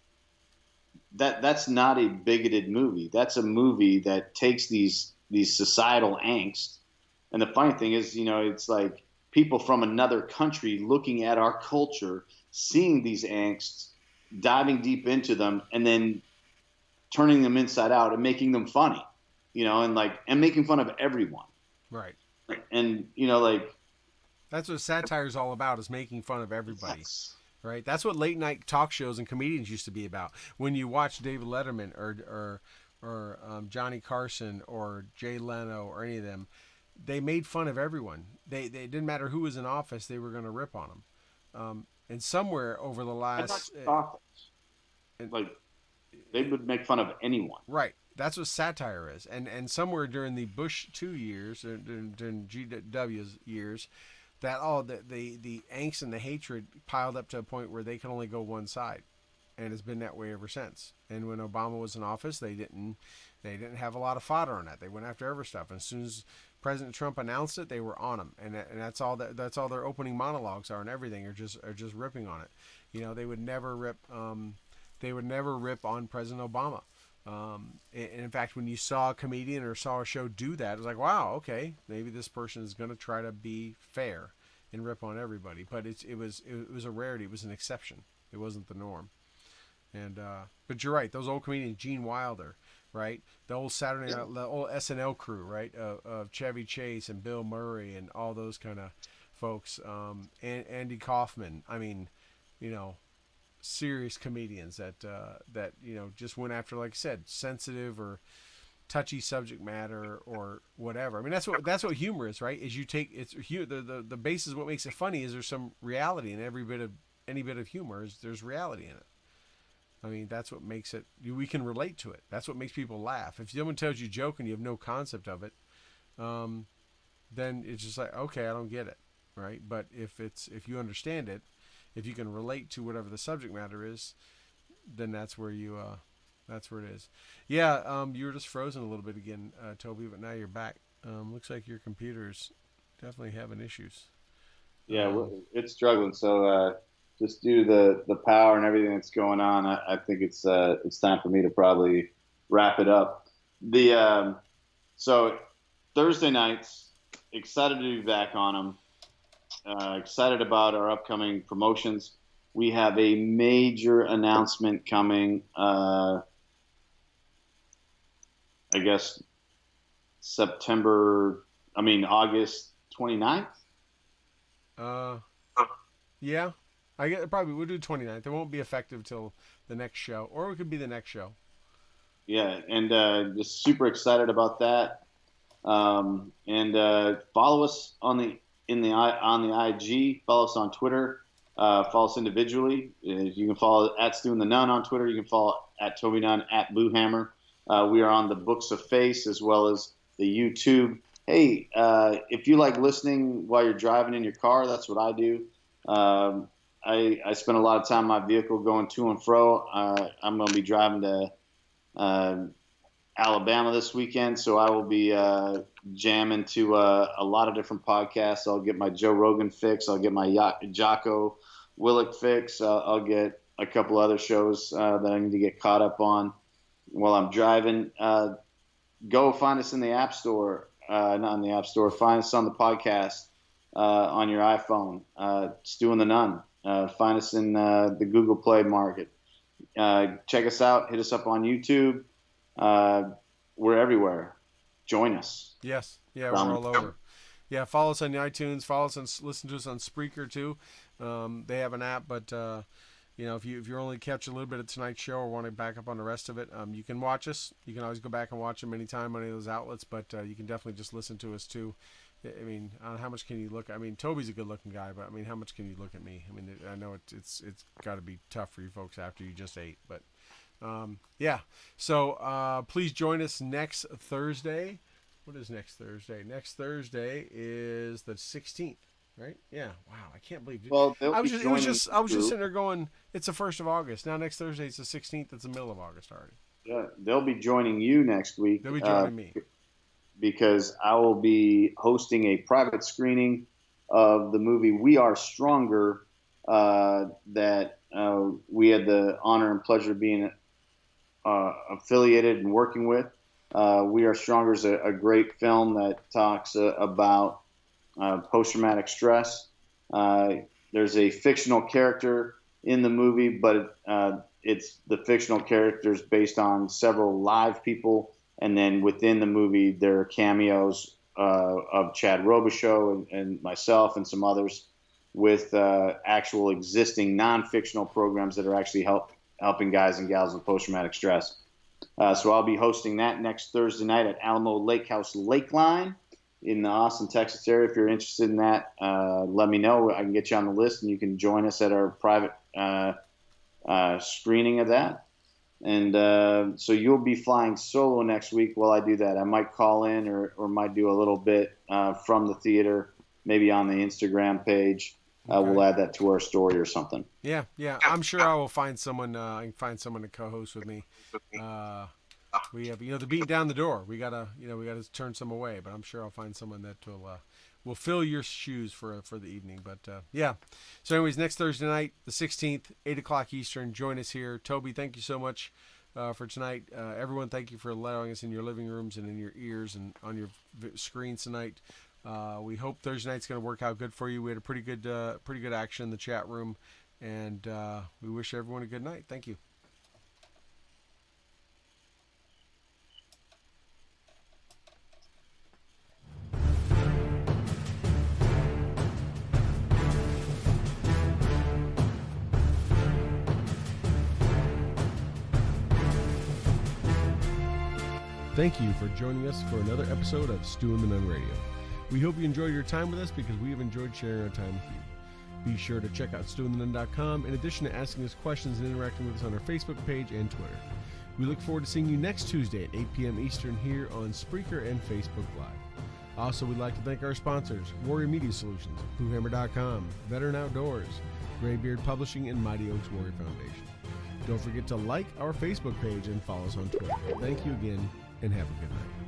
that's not a bigoted movie. That's a movie that takes these societal angst. And the funny thing is, it's like people from another country looking at our culture, seeing these angsts, diving deep into them, and then turning them inside out and making them funny, and making fun of everyone. Right. And That's what satire is all about: is making fun of everybody. yes, Right. That's what late night talk shows and comedians used to be about. When you watch David Letterman or Johnny Carson or Jay Leno or any of them, they made fun of everyone. They didn't matter who was in office; they were going to rip on them. And somewhere over the and not last, just authors. and, Like they would make fun of anyone. right, that's what satire is. And somewhere during the Bush 2 years, during GW's years, that all the angst and the hatred piled up to a point where they could only go one side, and it's been that way ever since. And when Obama was in office, they didn't have a lot of fodder on that. They went after every stuff. And as soon as President Trump announced it, they were on him, and that's all their opening monologues are, and everything are just ripping on it. They would never rip. They would never rip on President Obama. And in fact, when you saw a comedian or saw a show do that, it was like, wow, okay, maybe this person is going to try to be fair and rip on everybody. But it was a rarity. It was an exception. It wasn't the norm. And but you're right. Those old comedians, Gene Wilder, right? The old Saturday Night, the old SNL crew, right? Of Chevy Chase and Bill Murray and all those kind of folks. And Andy Kaufman. I mean, you know, serious comedians that just went after, like I said, sensitive or touchy subject matter or whatever. I mean, that's what humor is, right? Is you take it's the basis of what makes it funny is there's some reality in every bit of any bit of humor. There's reality in it. I mean, that's what makes it. We can relate to it. That's what makes people laugh. If someone tells you a joke and you have no concept of it, um, then it's just like, okay, I don't get it, right? But if you understand it, if you can relate to whatever the subject matter is, then that's where it is. Yeah, you were just frozen a little bit again, Toby, but now you're back. Looks like your computer's definitely having issues. Yeah, Um, it's struggling. So just due to the power and everything that's going on, I think it's time for me to probably wrap it up. So Thursday nights, excited to be back on them. Excited about our upcoming promotions. We have a major announcement coming. I guess August 29th. Yeah, I get probably we'll do 29th. It won't be effective till the next show, or it could be the next show. Yeah, and just super excited about that. And follow us on the IG. Follow us on Twitter. Follow us individually. You can follow at Stu and the Nun on Twitter. You can follow at Toby Nunn at Boohammer. We are on the Books of Face as well as the YouTube. Hey, if you like listening while you're driving in your car, that's what I do. I spend a lot of time in my vehicle going to and fro. I'm going to be driving to Alabama this weekend, so I will be jamming to a lot of different podcasts. I'll get my Joe Rogan fix. I'll get my Jocko Willick fix. I'll get a couple other shows that I need to get caught up on while I'm driving. Go find us in the App Store. Not in the App Store. Find us on the podcast on your iPhone. Stu and the Nun. Find us in the Google Play market. Check us out. Hit us up on YouTube. We're everywhere. Join us. Yes. Yeah, we're all over. Yeah, follow us on the iTunes. Follow us and listen to us on Spreaker too. They have an app, but if you're only catching a little bit of tonight's show or want to back up on the rest of it, you can watch us. You can always go back and watch them anytime on any of those outlets, but you can definitely just listen to us too. I mean, how much can you look? I mean, Toby's a good-looking guy, but I mean, how much can you look at me? I mean, I know it's got to be tough for you folks after you just ate, but yeah. So please join us next Thursday. What is next Thursday? Next Thursday is the 16th, right? Yeah. Wow, I can't believe it. Well, I was just sitting there going, it's the 1st of August. Now next Thursday is the 16th. It's the middle of August already. Yeah, they'll be joining you next week. They'll be joining me. Because I will be hosting a private screening of the movie We Are Stronger that we had the honor and pleasure of being affiliated and working with. We Are Stronger is a great film that talks about post-traumatic stress. There's a fictional character in the movie, but it's the fictional characters based on several live people. And then within the movie, there are cameos of Chad Robichaux and myself and some others with actual existing non-fictional programs that are actually helping guys and gals with post-traumatic stress. So I'll be hosting that next Thursday night at Alamo Lake House Lakeline in the Austin, Texas area. If you're interested in that, let me know. I can get you on the list, and you can join us at our private screening of that. And so you'll be flying solo next week while I do that. I might call in or might do a little bit from the theater, maybe on the Instagram page. Okay. We'll add that to our story or something. Yeah. I'm sure I will find someone. I can find someone to co-host with me. We have, they're beating down the door. We gotta turn some away. But I'm sure I'll find someone that will fill your shoes for the evening. But yeah. So anyways, next Thursday night, the 16th, 8:00 Eastern. Join us here. Toby, thank you so much for tonight. Everyone, thank you for allowing us in your living rooms and in your ears and on your screens tonight. We hope Thursday night's going to work out good for you. We had a pretty good action in the chat room, and we wish everyone a good night. Thank you. Thank you for joining us for another episode of Stu and the Nun Radio. We hope you enjoyed your time with us because we have enjoyed sharing our time with you. Be sure to check out stewandthenun.com in addition to asking us questions and interacting with us on our Facebook page and Twitter. We look forward to seeing you next Tuesday at 8 p.m. Eastern here on Spreaker and Facebook Live. Also, we'd like to thank our sponsors, Warrior Media Solutions, BlueHammer.com, Veteran Outdoors, Graybeard Publishing, and Mighty Oaks Warrior Foundation. Don't forget to like our Facebook page and follow us on Twitter. Thank you again, and have a good night.